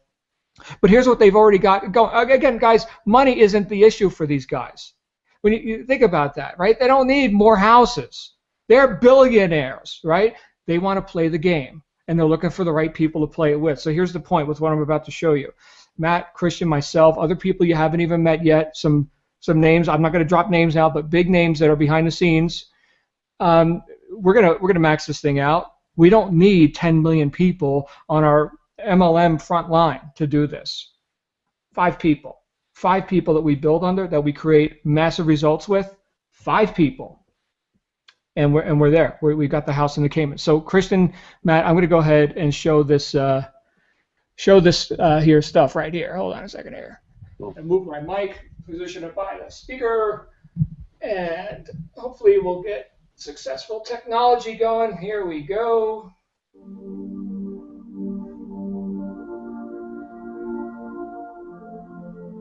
Speaker 1: But here's what they've already got going. Again, guys, money isn't the issue for these guys. When you think about that, right? They don't need more houses. They're billionaires, right? They want to play the game, and they're looking for the right people to play it with. So here's the point with what I'm about to show you. Matt, Christian, myself, other people you haven't even met yet, some names. I'm not going to drop names now, but big names that are behind the scenes. We're gonna max this thing out. We don't need 10 million people on our MLM front line to do this. 5 people that we build under, that we create massive results with. 5 people, and we're there. We've got the house in the Cayman. So Christian, Matt, I'm going to go ahead and show this here stuff right here. Hold on a second here. And move my mic, position it by the speaker, and hopefully we'll get successful technology going. Here we go.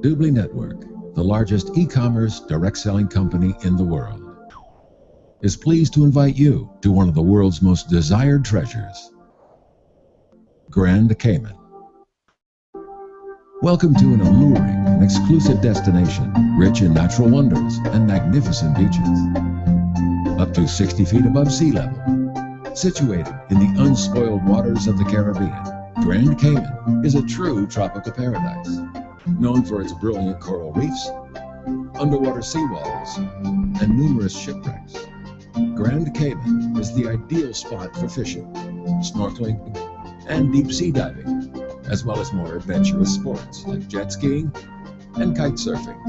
Speaker 4: Dubli Network, the largest e-commerce direct selling company in the world, is pleased to invite you to one of the world's most desired treasures, Grand Cayman. Welcome to an alluring and exclusive destination rich in natural wonders and magnificent beaches. Up to 60 feet above sea level, situated in the unspoiled waters of the Caribbean, Grand Cayman is a true tropical paradise, known for its brilliant coral reefs, underwater seawalls, and numerous shipwrecks. Grand Cayman is the ideal spot for fishing, snorkeling, and deep sea diving, as well as more adventurous sports like jet skiing and kite surfing.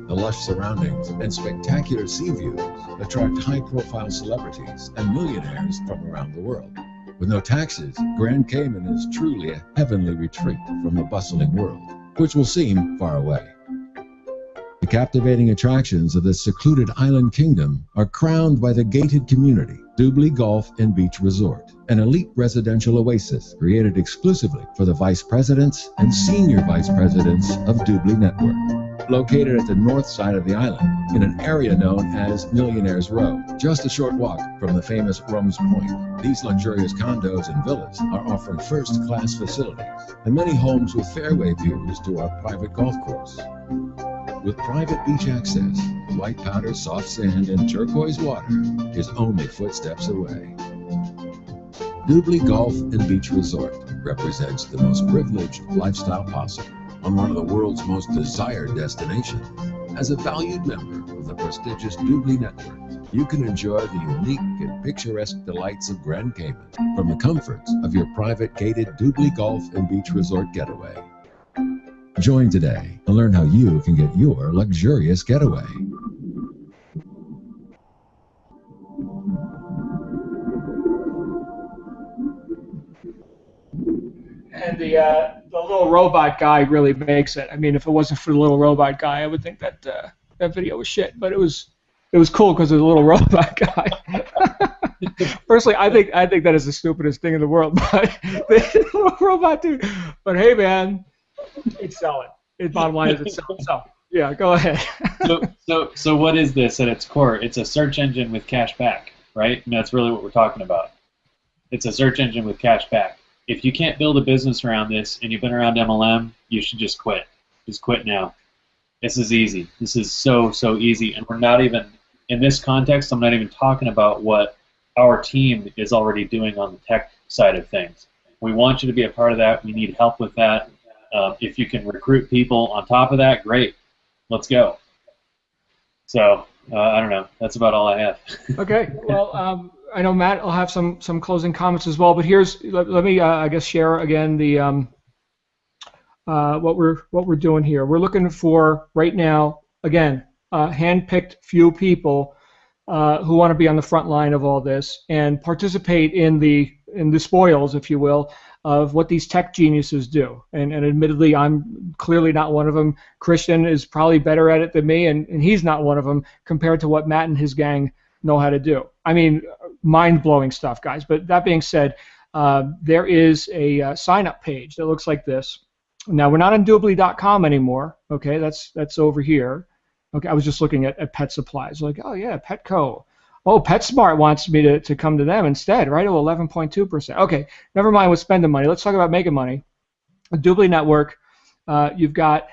Speaker 4: The lush surroundings and spectacular sea views attract high-profile celebrities and millionaires from around the world. With no taxes, Grand Cayman is truly a heavenly retreat from the bustling world, which will seem far away. The captivating attractions of this secluded island kingdom are crowned by the gated community, Dubli Golf and Beach Resort, an elite residential oasis created exclusively for the vice presidents and senior vice presidents of Dubli Network. Located at the north side of the island, in an area known as Millionaire's Row, just a short walk from the famous Rum's Point. These luxurious condos and villas are offering first-class facilities and many homes with fairway views to our private golf course. With private beach access, the white powder, soft sand, and turquoise water is only footsteps away. Dubli Golf and Beach Resort represents the most privileged lifestyle possible on one of the world's most desired destinations. As a valued member of the prestigious Dubli Network, you can enjoy the unique and picturesque delights of Grand Cayman from the comforts of your private gated Dubli Golf and Beach Resort getaway. Join today and learn how you can get your luxurious getaway.
Speaker 1: And the little robot guy really makes it. I mean, if it wasn't for the little robot guy, I would think that that video was shit. But it was it was cool because there's a little robot guy. Personally, I think that is the stupidest thing in the world. But the little robot dude. But hey, man, it's selling. Bottom line is it's selling. So yeah, go ahead.
Speaker 2: So what is this at its core? It's a search engine with cash back, right? And that's really what we're talking about. It's a search engine with cash back. If you can't build a business around this and you've been around MLM, you should just quit. Just quit now. This is easy. This is so easy. And we're not even, in this context, I'm not even talking about what our team is already doing on the tech side of things. We want you to be a part of that. We need help with that. If you can recruit people on top of that, great. Let's go. So, I don't know. That's about all I have.
Speaker 1: Okay. Well, I know Matt will have some closing comments as well, but let me I guess share again the what we're doing here. We're looking for right now, again, hand-picked few people who want to be on the front line of all this and participate in the spoils, if you will, of what these tech geniuses do. And admittedly, I'm clearly not one of them. Christian is probably better at it than me, and he's not one of them compared to what Matt and his gang know how to do. I mean, mind-blowing stuff, guys. But that being said, there is a sign-up page that looks like this. Now, we're not on Dubli.com anymore. Okay, that's over here. Okay, I was just looking at pet supplies. Like, oh yeah, Petco. Oh, PetSmart wants me to come to them instead, right? Oh, 11.2%. Okay, never mind with spending money. Let's talk about making money. The Dubli network, you've got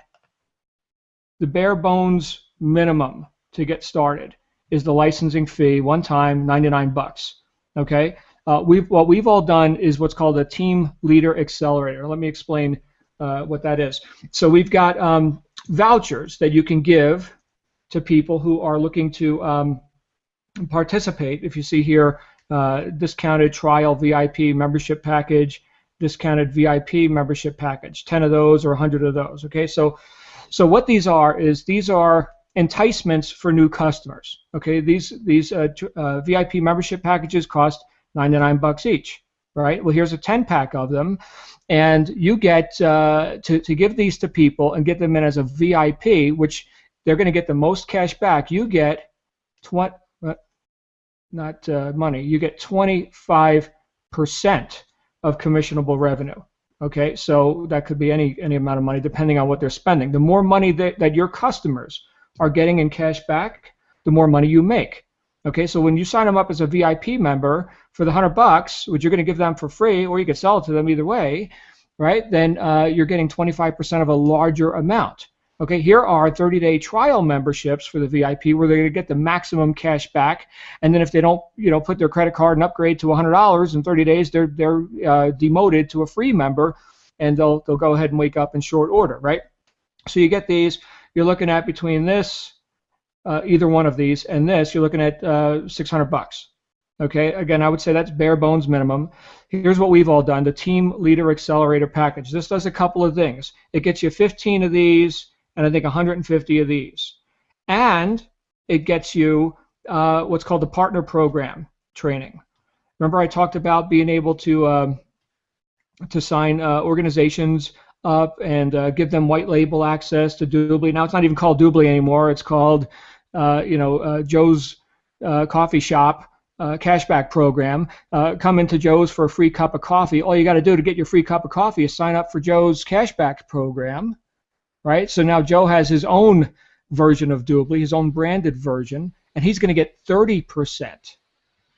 Speaker 1: the bare bones minimum to get started is the licensing fee, one time, $99. Okay, what we've all done is what's called a Team Leader Accelerator. Let me explain what that is. So we've got vouchers that you can give to people who are looking to participate. If you see here, discounted trial VIP membership package, discounted VIP membership package, 10 of those or 100 of those. Okay, so what these are enticements for new customers. Okay, these VIP membership packages cost $99 each. Right. Well, here's a 10-pack of them, and you get to give these to people and get them in as a VIP, which they're going to get the most cash back. You get money. You get 25% of commissionable revenue. Okay, so that could be any amount of money depending on what they're spending. The more money that your customers are getting in cash back, the more money you make. Okay, so when you sign them up as a VIP member for the $100, which you're going to give them for free, or you could sell it to them either way, right? Then you're getting 25% of a larger amount. Okay, here are 30-day trial memberships for the VIP where they're going to get the maximum cash back, and then if they don't, put their credit card and upgrade to $100 in 30 days, they're demoted to a free member, and they'll go ahead and wake up in short order, right? So you get these. You're looking at between this, either one of these, and this, you're looking at $600. Okay, again, I would say that's bare bones minimum. Here's what we've all done: the Team Leader Accelerator package. This does a couple of things. It gets you 15 of these, and I think 150 of these, and it gets you what's called the Partner Program training. Remember, I talked about being able to sign organizations up and give them white label access to Dubli. Now it's not even called Dubli anymore. It's called Joe's Coffee Shop cashback program. Come into Joe's for a free cup of coffee. All you got to do to get your free cup of coffee is sign up for Joe's cashback program, right? So now Joe has his own version of Dubli, his own branded version, and he's going to get 30%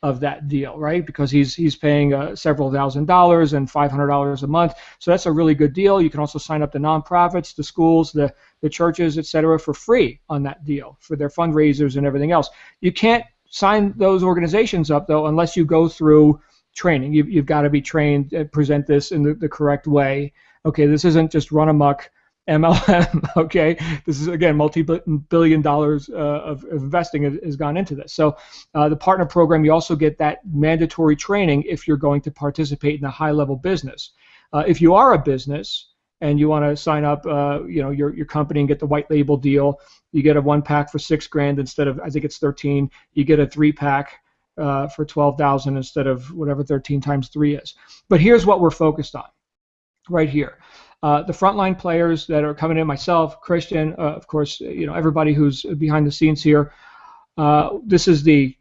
Speaker 1: of that deal, right? Because he's paying several $1,000s and $500 a month. So that's a really good deal. You can also sign up the nonprofits, the schools, the churches, etc., for free on that deal for their fundraisers and everything else. You can't sign those organizations up, though, unless you go through training. You've got to be trained and present this in the correct way. Okay, this isn't just run amok MLM, okay? This is, again, multi-billion dollars of investing has gone into this. So the partner program, you also get that mandatory training if you're going to participate in a high-level business. If you are a business and you want to sign up your company and get the white label deal, you get a 1-pack for $6,000 instead of, I think it's 13. You get a 3-pack for $12,000 instead of whatever 13 times 3 is. But here's what we're focused on right here. The frontline players that are coming in, myself, Christian, of course, everybody who's behind the scenes here, this is the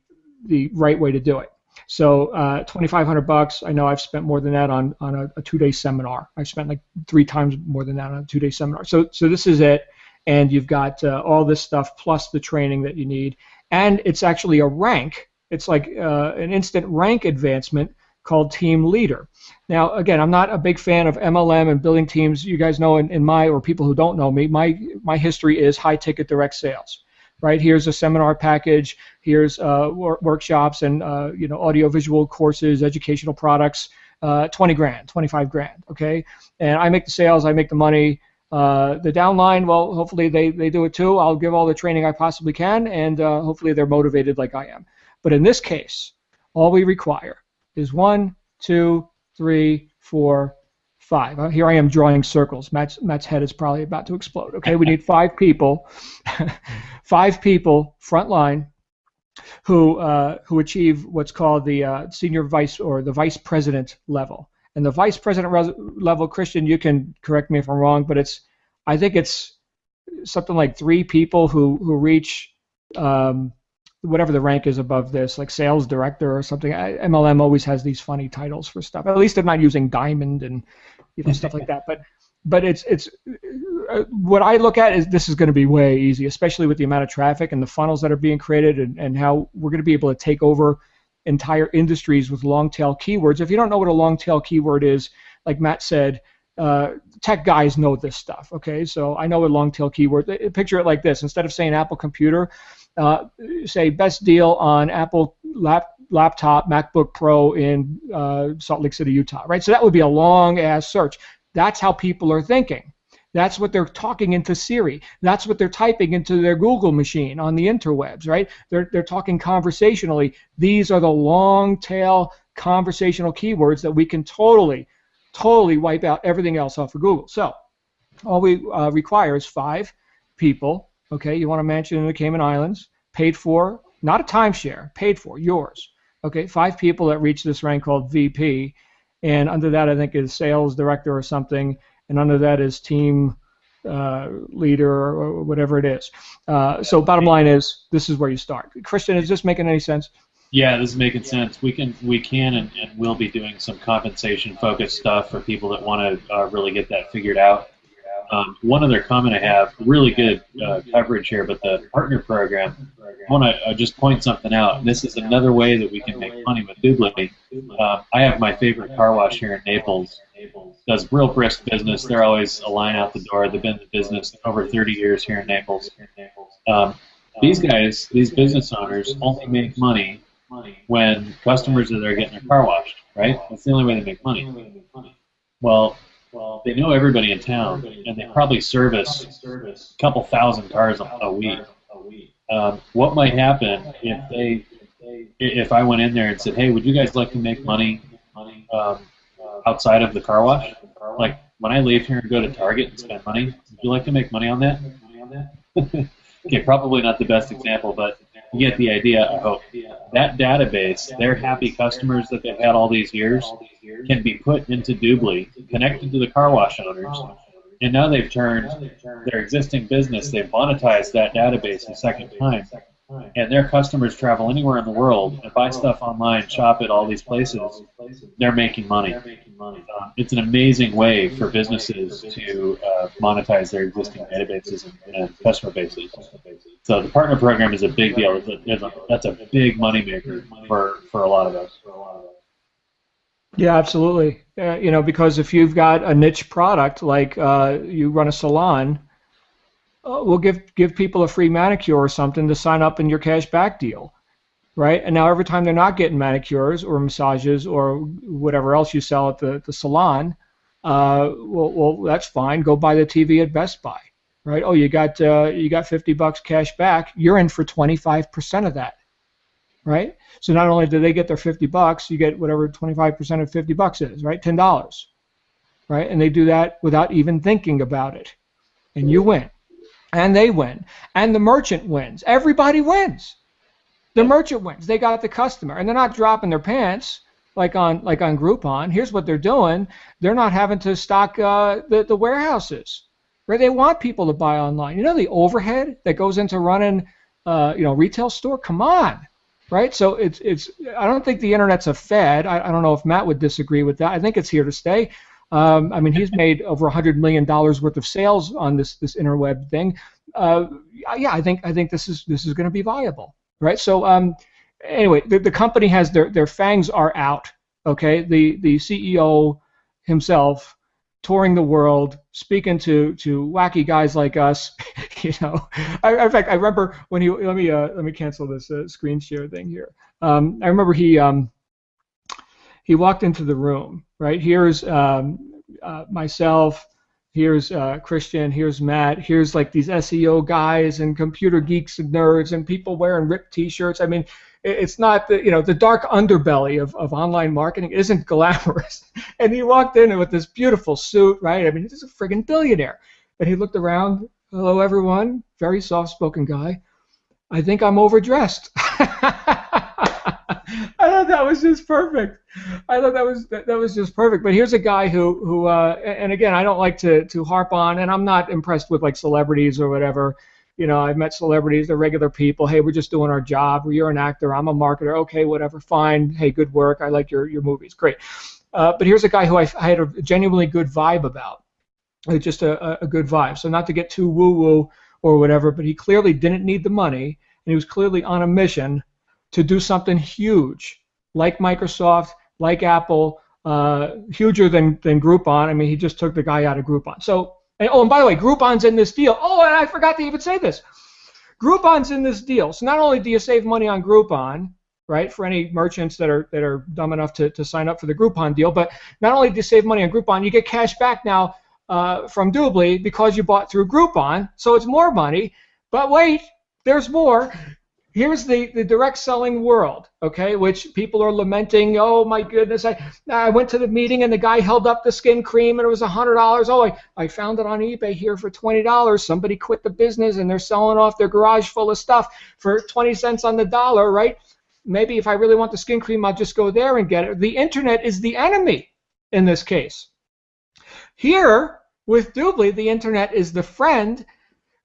Speaker 1: right way to do it. So $2,500. I know I've spent more than that on a 2-day seminar. I've spent like 3 times more than that on a 2-day seminar. So this is it, and you've got all this stuff plus the training that you need, and it's actually a rank. It's like an instant rank advancement called Team Leader. Now, again, I'm not a big fan of MLM and building teams. You guys know in my, or people who don't know me, my history is high ticket direct sales. Right, here's a seminar package, here's workshops and audio visual courses, educational products, 20 grand, 25 grand, okay? And I make the sales, I make the money. The downline, well, hopefully they do it too. I'll give all the training I possibly can, and hopefully they're motivated like I am. But in this case, all we require is 1, 2, 3, 4, 5. Here I am drawing circles. Matt's head is probably about to explode. Okay, we need 5 people, 5 people front line who achieve what's called the senior vice or the vice president level. And the vice president level, Christian, you can correct me if I'm wrong, but I think it's something like 3 people who reach whatever the rank is above this, like sales director or something. MLM always has these funny titles for stuff. At least they're not using diamond and stuff like that. But it's what I look at is this is going to be way easy, especially with the amount of traffic and the funnels that are being created, and how we're going to be able to take over entire industries with long tail keywords. If you don't know what a long tail keyword is, like Matt said, tech guys know this stuff. Okay, so I know a long tail keyword. Picture it like this: instead of saying Apple computer, say best deal on Apple laptop, MacBook Pro in Salt Lake City, Utah, right? So that would be a long ass search. That's how people are thinking. That's what they're talking into Siri. That's what they're typing into their Google machine on the interwebs, right? They're talking conversationally. These are the long tail conversational keywords that we can totally wipe out everything else off of Google. So all we require is 5 people. Okay, you want a mansion in the Cayman Islands, paid for, not a timeshare, paid for, yours. Okay, 5 people that reach this rank called VP, and under that I think is sales director or something, and under that is team leader or whatever it is. So bottom line is, this is where you start. Christian, is this making any sense?
Speaker 2: Yeah, this is making sense. We can and will be doing some compensation-focused stuff for people that want to really get that figured out. One other comment I have, really good coverage here, but the partner program, I want to just point something out. This is another way that we can make money with Dubli. I have my favorite car wash here in Naples. Does real brisk business. They're always a line out the door. They've been in the business over 30 years here in Naples. These guys, these business owners, only make money when customers are there getting their car washed, right? That's the only way they make money. Well, they know everybody in town, and they probably service a couple thousand cars a week. What might happen if I went in there and said, "Hey, would you guys like to make money outside of the car wash? Like when I leave here and go to Target and spend money, would you like to make money on that?" Okay, probably not the best example, but you get the idea, I hope. That database, their happy customers that they've had all these years, can be put into Dubli, connected to the car wash owners, and now they've turned their existing business, they've monetized that database a second time, and their customers travel anywhere in the world and buy stuff online, shop at all these places. They're making money. It's an amazing way for businesses to monetize their existing databases and customer bases. So the partner program is a big deal. That's a big moneymaker for a lot of us.
Speaker 1: Yeah, absolutely. Because if you've got a niche product, like you run a salon, we'll give people a free manicure or something to sign up in your cash back deal, right? And now every time they're not getting manicures or massages or whatever else you sell at the salon, well, that's fine. Go buy the TV at Best Buy, right? Oh, you got $50 cash back. You're in for 25% of that, right? So not only do they get their $50, you get whatever 25% of $50 is, right? $10, right? And they do that without even thinking about it, and you win. And they win. And the merchant wins. Everybody wins. The merchant wins. They got the customer. And they're not dropping their pants like on Groupon. Here's what they're doing. They're not having to stock the warehouses. Right? They want people to buy online. You know the overhead that goes into running retail store. Come on, right? So it's. I don't think the internet's a fad. I don't know if Matt would disagree with that. I think it's here to stay. I mean, he's made over $100 million worth of sales on this interweb thing. Yeah, I think this is going to be viable, right? So anyway, the company has their fangs are out. Okay, the CEO himself touring the world, speaking to wacky guys like us. In fact, I remember when let me cancel this screen share thing here. I remember he walked into the room. Right, here's myself. Here's Christian, here's Matt, here's like these SEO guys and computer geeks and nerds and people wearing ripped t-shirts. I mean, it's not the dark underbelly of online marketing isn't glamorous. And he walked in with this beautiful suit, right? I mean, he's a friggin' billionaire. And he looked around, hello everyone, very soft-spoken guy. I think I'm overdressed. I thought that was just perfect. I thought that was just perfect. But here's a guy who and again, I don't like to harp on, and I'm not impressed with like celebrities or whatever. I've met celebrities, they're regular people. Hey, we're just doing our job. You're an actor, I'm a marketer. Okay, whatever, fine. Hey, good work. I like your movies. Great. But here's a guy who I had a genuinely good vibe about. Just a good vibe. So not to get too woo-woo or whatever, but he clearly didn't need the money, and he was clearly on a mission to do something huge, like Microsoft, like Apple, huger than Groupon. I mean, he just took the guy out of Groupon. So, and by the way, Groupon's in this deal. Oh, and I forgot to even say this. Groupon's in this deal. So not only do you save money on Groupon, right, for any merchants that are dumb enough to sign up for the Groupon deal, but not only do you save money on Groupon, you get cash back now from Dubli because you bought through Groupon. So it's more money. But wait, there's more. Here's the direct selling world, okay, which people are lamenting. Oh my goodness, I went to the meeting and the guy held up the skin cream and it was $100. Oh, I found it on eBay here for $20. Somebody quit the business and they're selling off their garage full of stuff for 20 cents on the dollar, right? Maybe if I really want the skin cream, I'll just go there and get it. The internet is the enemy in this case. Here with Dubli, the internet is the friend.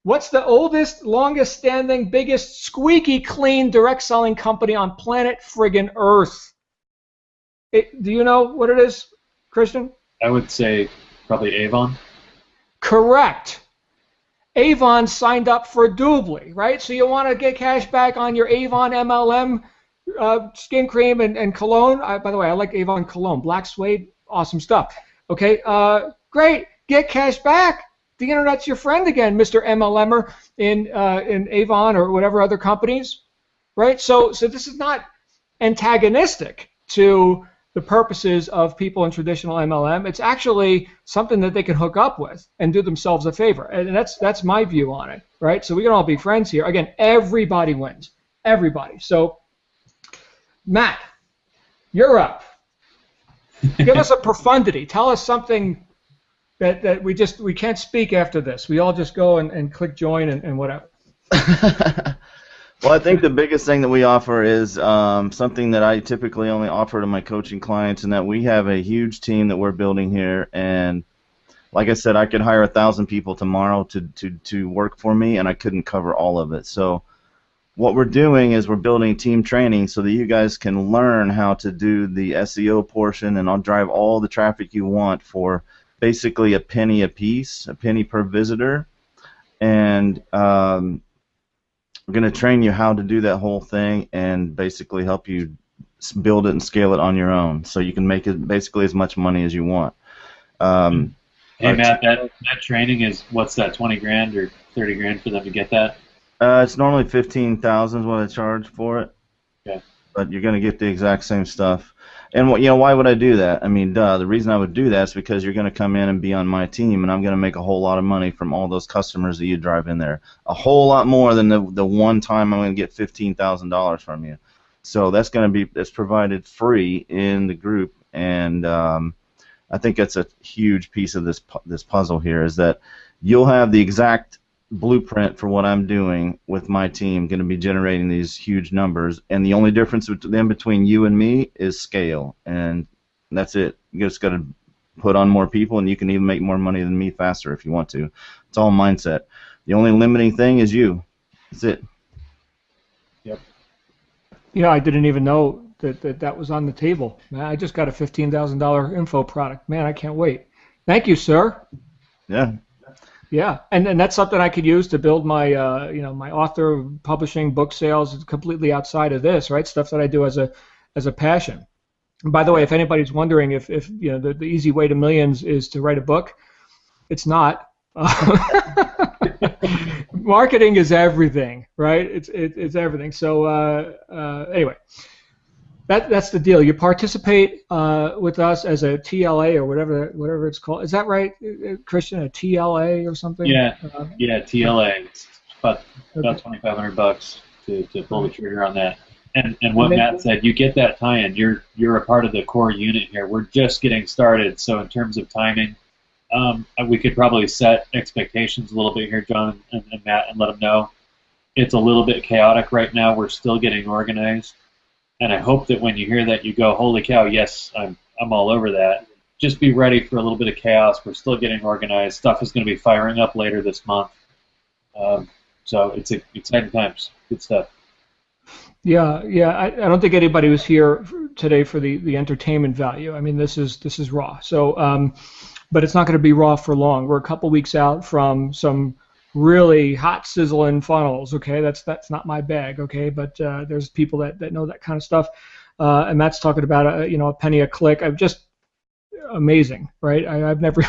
Speaker 1: What's the oldest, longest standing, biggest, squeaky clean direct selling company on planet friggin' Earth? Do you know what it is, Christian?
Speaker 2: I would say probably Avon.
Speaker 1: Correct. Avon signed up for Dubli, right? So you want to get cash back on your Avon MLM skin cream and cologne. By the way, I like Avon cologne. Black suede, awesome stuff. Okay, great. Get cash back. The internet's your friend again, Mr. MLMer in Avon or whatever other companies, right? So this is not antagonistic to the purposes of people in traditional MLM. It's actually something that they can hook up with and do themselves a favor, and that's my view on it, right? So we can all be friends here. Again, everybody wins, everybody. So Matt, you're up. Give us a profundity. Tell us something that we can't speak after this. We all just go and click join and whatever.
Speaker 3: Well, I think the biggest thing that we offer is something that I typically only offer to my coaching clients, and that we have a huge team that we're building here. And like I said, I could hire 1,000 people tomorrow to work for me, and I couldn't cover all of it. So what we're doing is we're building team training so that you guys can learn how to do the SEO portion, and I'll drive all the traffic you want for basically a penny a piece, a penny per visitor, and we're going to train you how to do that whole thing and basically help you build it and scale it on your own, so you can make it basically as much money as you want.
Speaker 2: Hey Matt, that training is, what's that, 20 grand or 30 grand for them to get that?
Speaker 3: It's normally 15,000 is what I charge for it.
Speaker 2: Okay.
Speaker 3: But you're going to get the exact same stuff. And why would I do that? I mean, the reason I would do that is because you're going to come in and be on my team, and I'm going to make a whole lot of money from all those customers that you drive in there. A whole lot more than the one time I'm going to get $15,000 from you. So that's provided free in the group, and I think that's a huge piece of this puzzle here, is that you'll have the exact blueprint for what I'm doing with my team, going to be generating these huge numbers, and the only difference between you and me is scale, and that's it. You just got to put on more people, and you can even make more money than me faster if you want to. It's all mindset. The only limiting thing is you. That's it.
Speaker 1: You know, I didn't even know that was on the table. Man, I just got a $15,000 info product. Man, I can't wait. Thank you, sir.
Speaker 3: Yeah.
Speaker 1: Yeah, and that's something I could use to build my my author publishing book sales completely outside of this, right? Stuff that I do as a passion. And by the way, if anybody's wondering if the easy way to millions is to write a book, it's not. Marketing is everything, right? It's everything. So anyway, that's the deal. You participate with us as a TLA or whatever it's called. Is that right, Christian? A TLA or something?
Speaker 2: Yeah, TLA. It's about $2,500 to pull the trigger on that. And what Matt said, you get that tie-in. You're a part of the core unit here. We're just getting started. So in terms of timing, we could probably set expectations a little bit here, John and Matt, and let them know it's a little bit chaotic right now. We're still getting organized. And I hope that when you hear that, you go, holy cow, yes, I'm all over that. Just be ready for a little bit of chaos. We're still getting organized. Stuff is going to be firing up later this month. So it's exciting times. Good stuff.
Speaker 1: Yeah. I don't think anybody was here today for the entertainment value. I mean, this is raw. So, but it's not going to be raw for long. We're a couple weeks out from some really hot sizzling funnels. Okay, that's not my bag. Okay, but there's people that know that kind of stuff, and Matt's talking about a penny a click. I'm just amazing, right? I've never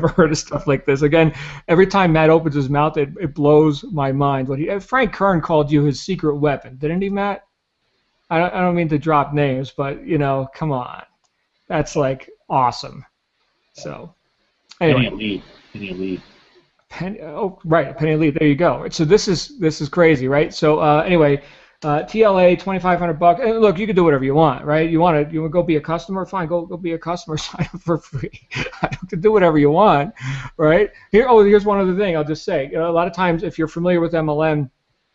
Speaker 1: heard of stuff like this. Again, every time Matt opens his mouth, it blows my mind. Frank Kern called you his secret weapon, didn't he, Matt? I don't mean to drop names, but come on, that's awesome. So anyway.
Speaker 2: Penny lead.
Speaker 1: Right, penny lead. There you go. So this is crazy, right? So anyway, TLA $2,500. And look, you can do whatever you want, right? You want to go be a customer? Fine, go be a customer. Sign up for free. You can do whatever you want, right? Here's one other thing I'll just say. A lot of times, if you're familiar with MLM,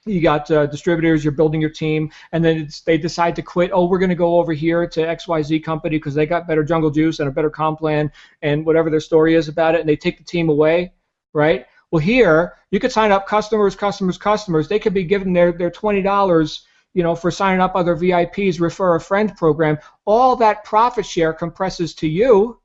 Speaker 1: you got distributors, you're building your team, and then they decide to quit. Oh, we're going to go over here to XYZ company because they got better jungle juice and a better comp plan and whatever their story is about it, and they take the team away. Right? Well, here you could sign up customers. They could be given their $20, for signing up other VIPs, refer a friend program. All that profit share compresses to you.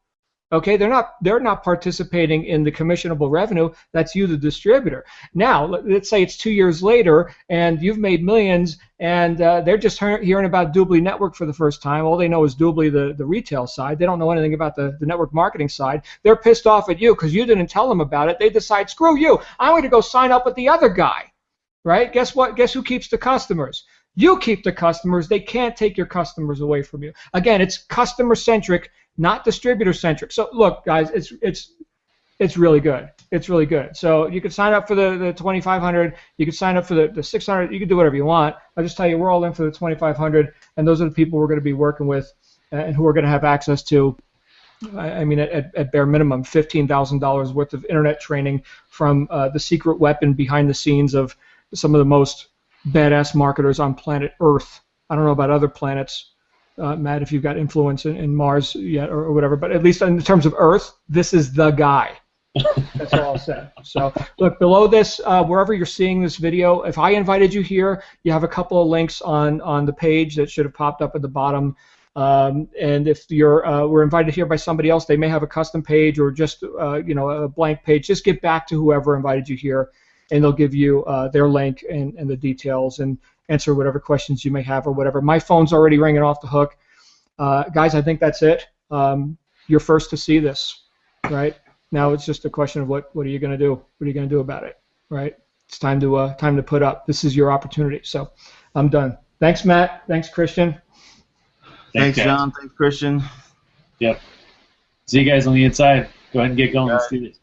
Speaker 1: Okay, they're not participating in the commissionable revenue. That's you, the distributor. Now, let's say it's 2 years later, and you've made millions, and they're just hearing about Dubli Network for the first time. All they know is Dubli, the retail side. They don't know anything about the network marketing side. They're pissed off at you because you didn't tell them about it. They decide, screw you, I'm going to go sign up with the other guy. Right? Guess what? Guess who keeps the customers? You keep the customers. They can't take your customers away from you. Again, it's customer-centric, not distributor-centric. So look, guys, it's really good. It's really good. So you can sign up for the 2,500. You can sign up for the 600. You can do whatever you want. I'll just tell you, we're all in for the 2,500, and those are the people we're going to be working with and who are going to have access to, I mean, at bare minimum, $15,000 worth of internet training from the secret weapon behind the scenes of some of the most badass marketers on planet Earth. I don't know about other planets, Matt, if you've got influence in Mars yet or whatever, but at least in terms of Earth, this is the guy. That's all I'll say. So look, below this, wherever you're seeing this video, if I invited you here, you have a couple of links on the page that should have popped up at the bottom. And if you're were invited here by somebody else, they may have a custom page or just a blank page. Just get back to whoever invited you here, and they'll give you their link and the details and answer whatever questions you may have or whatever. My phone's already ringing off the hook. Guys, I think that's it. You're first to see this, right? Now it's just a question of what are you going to do? What are you going to do about it, right? It's time to put up. This is your opportunity. So I'm done. Thanks, Matt. Thanks, Christian.
Speaker 3: Thanks, John. Thanks, Christian.
Speaker 2: Yep. See you guys on the inside. Go ahead and get going. Let's do this.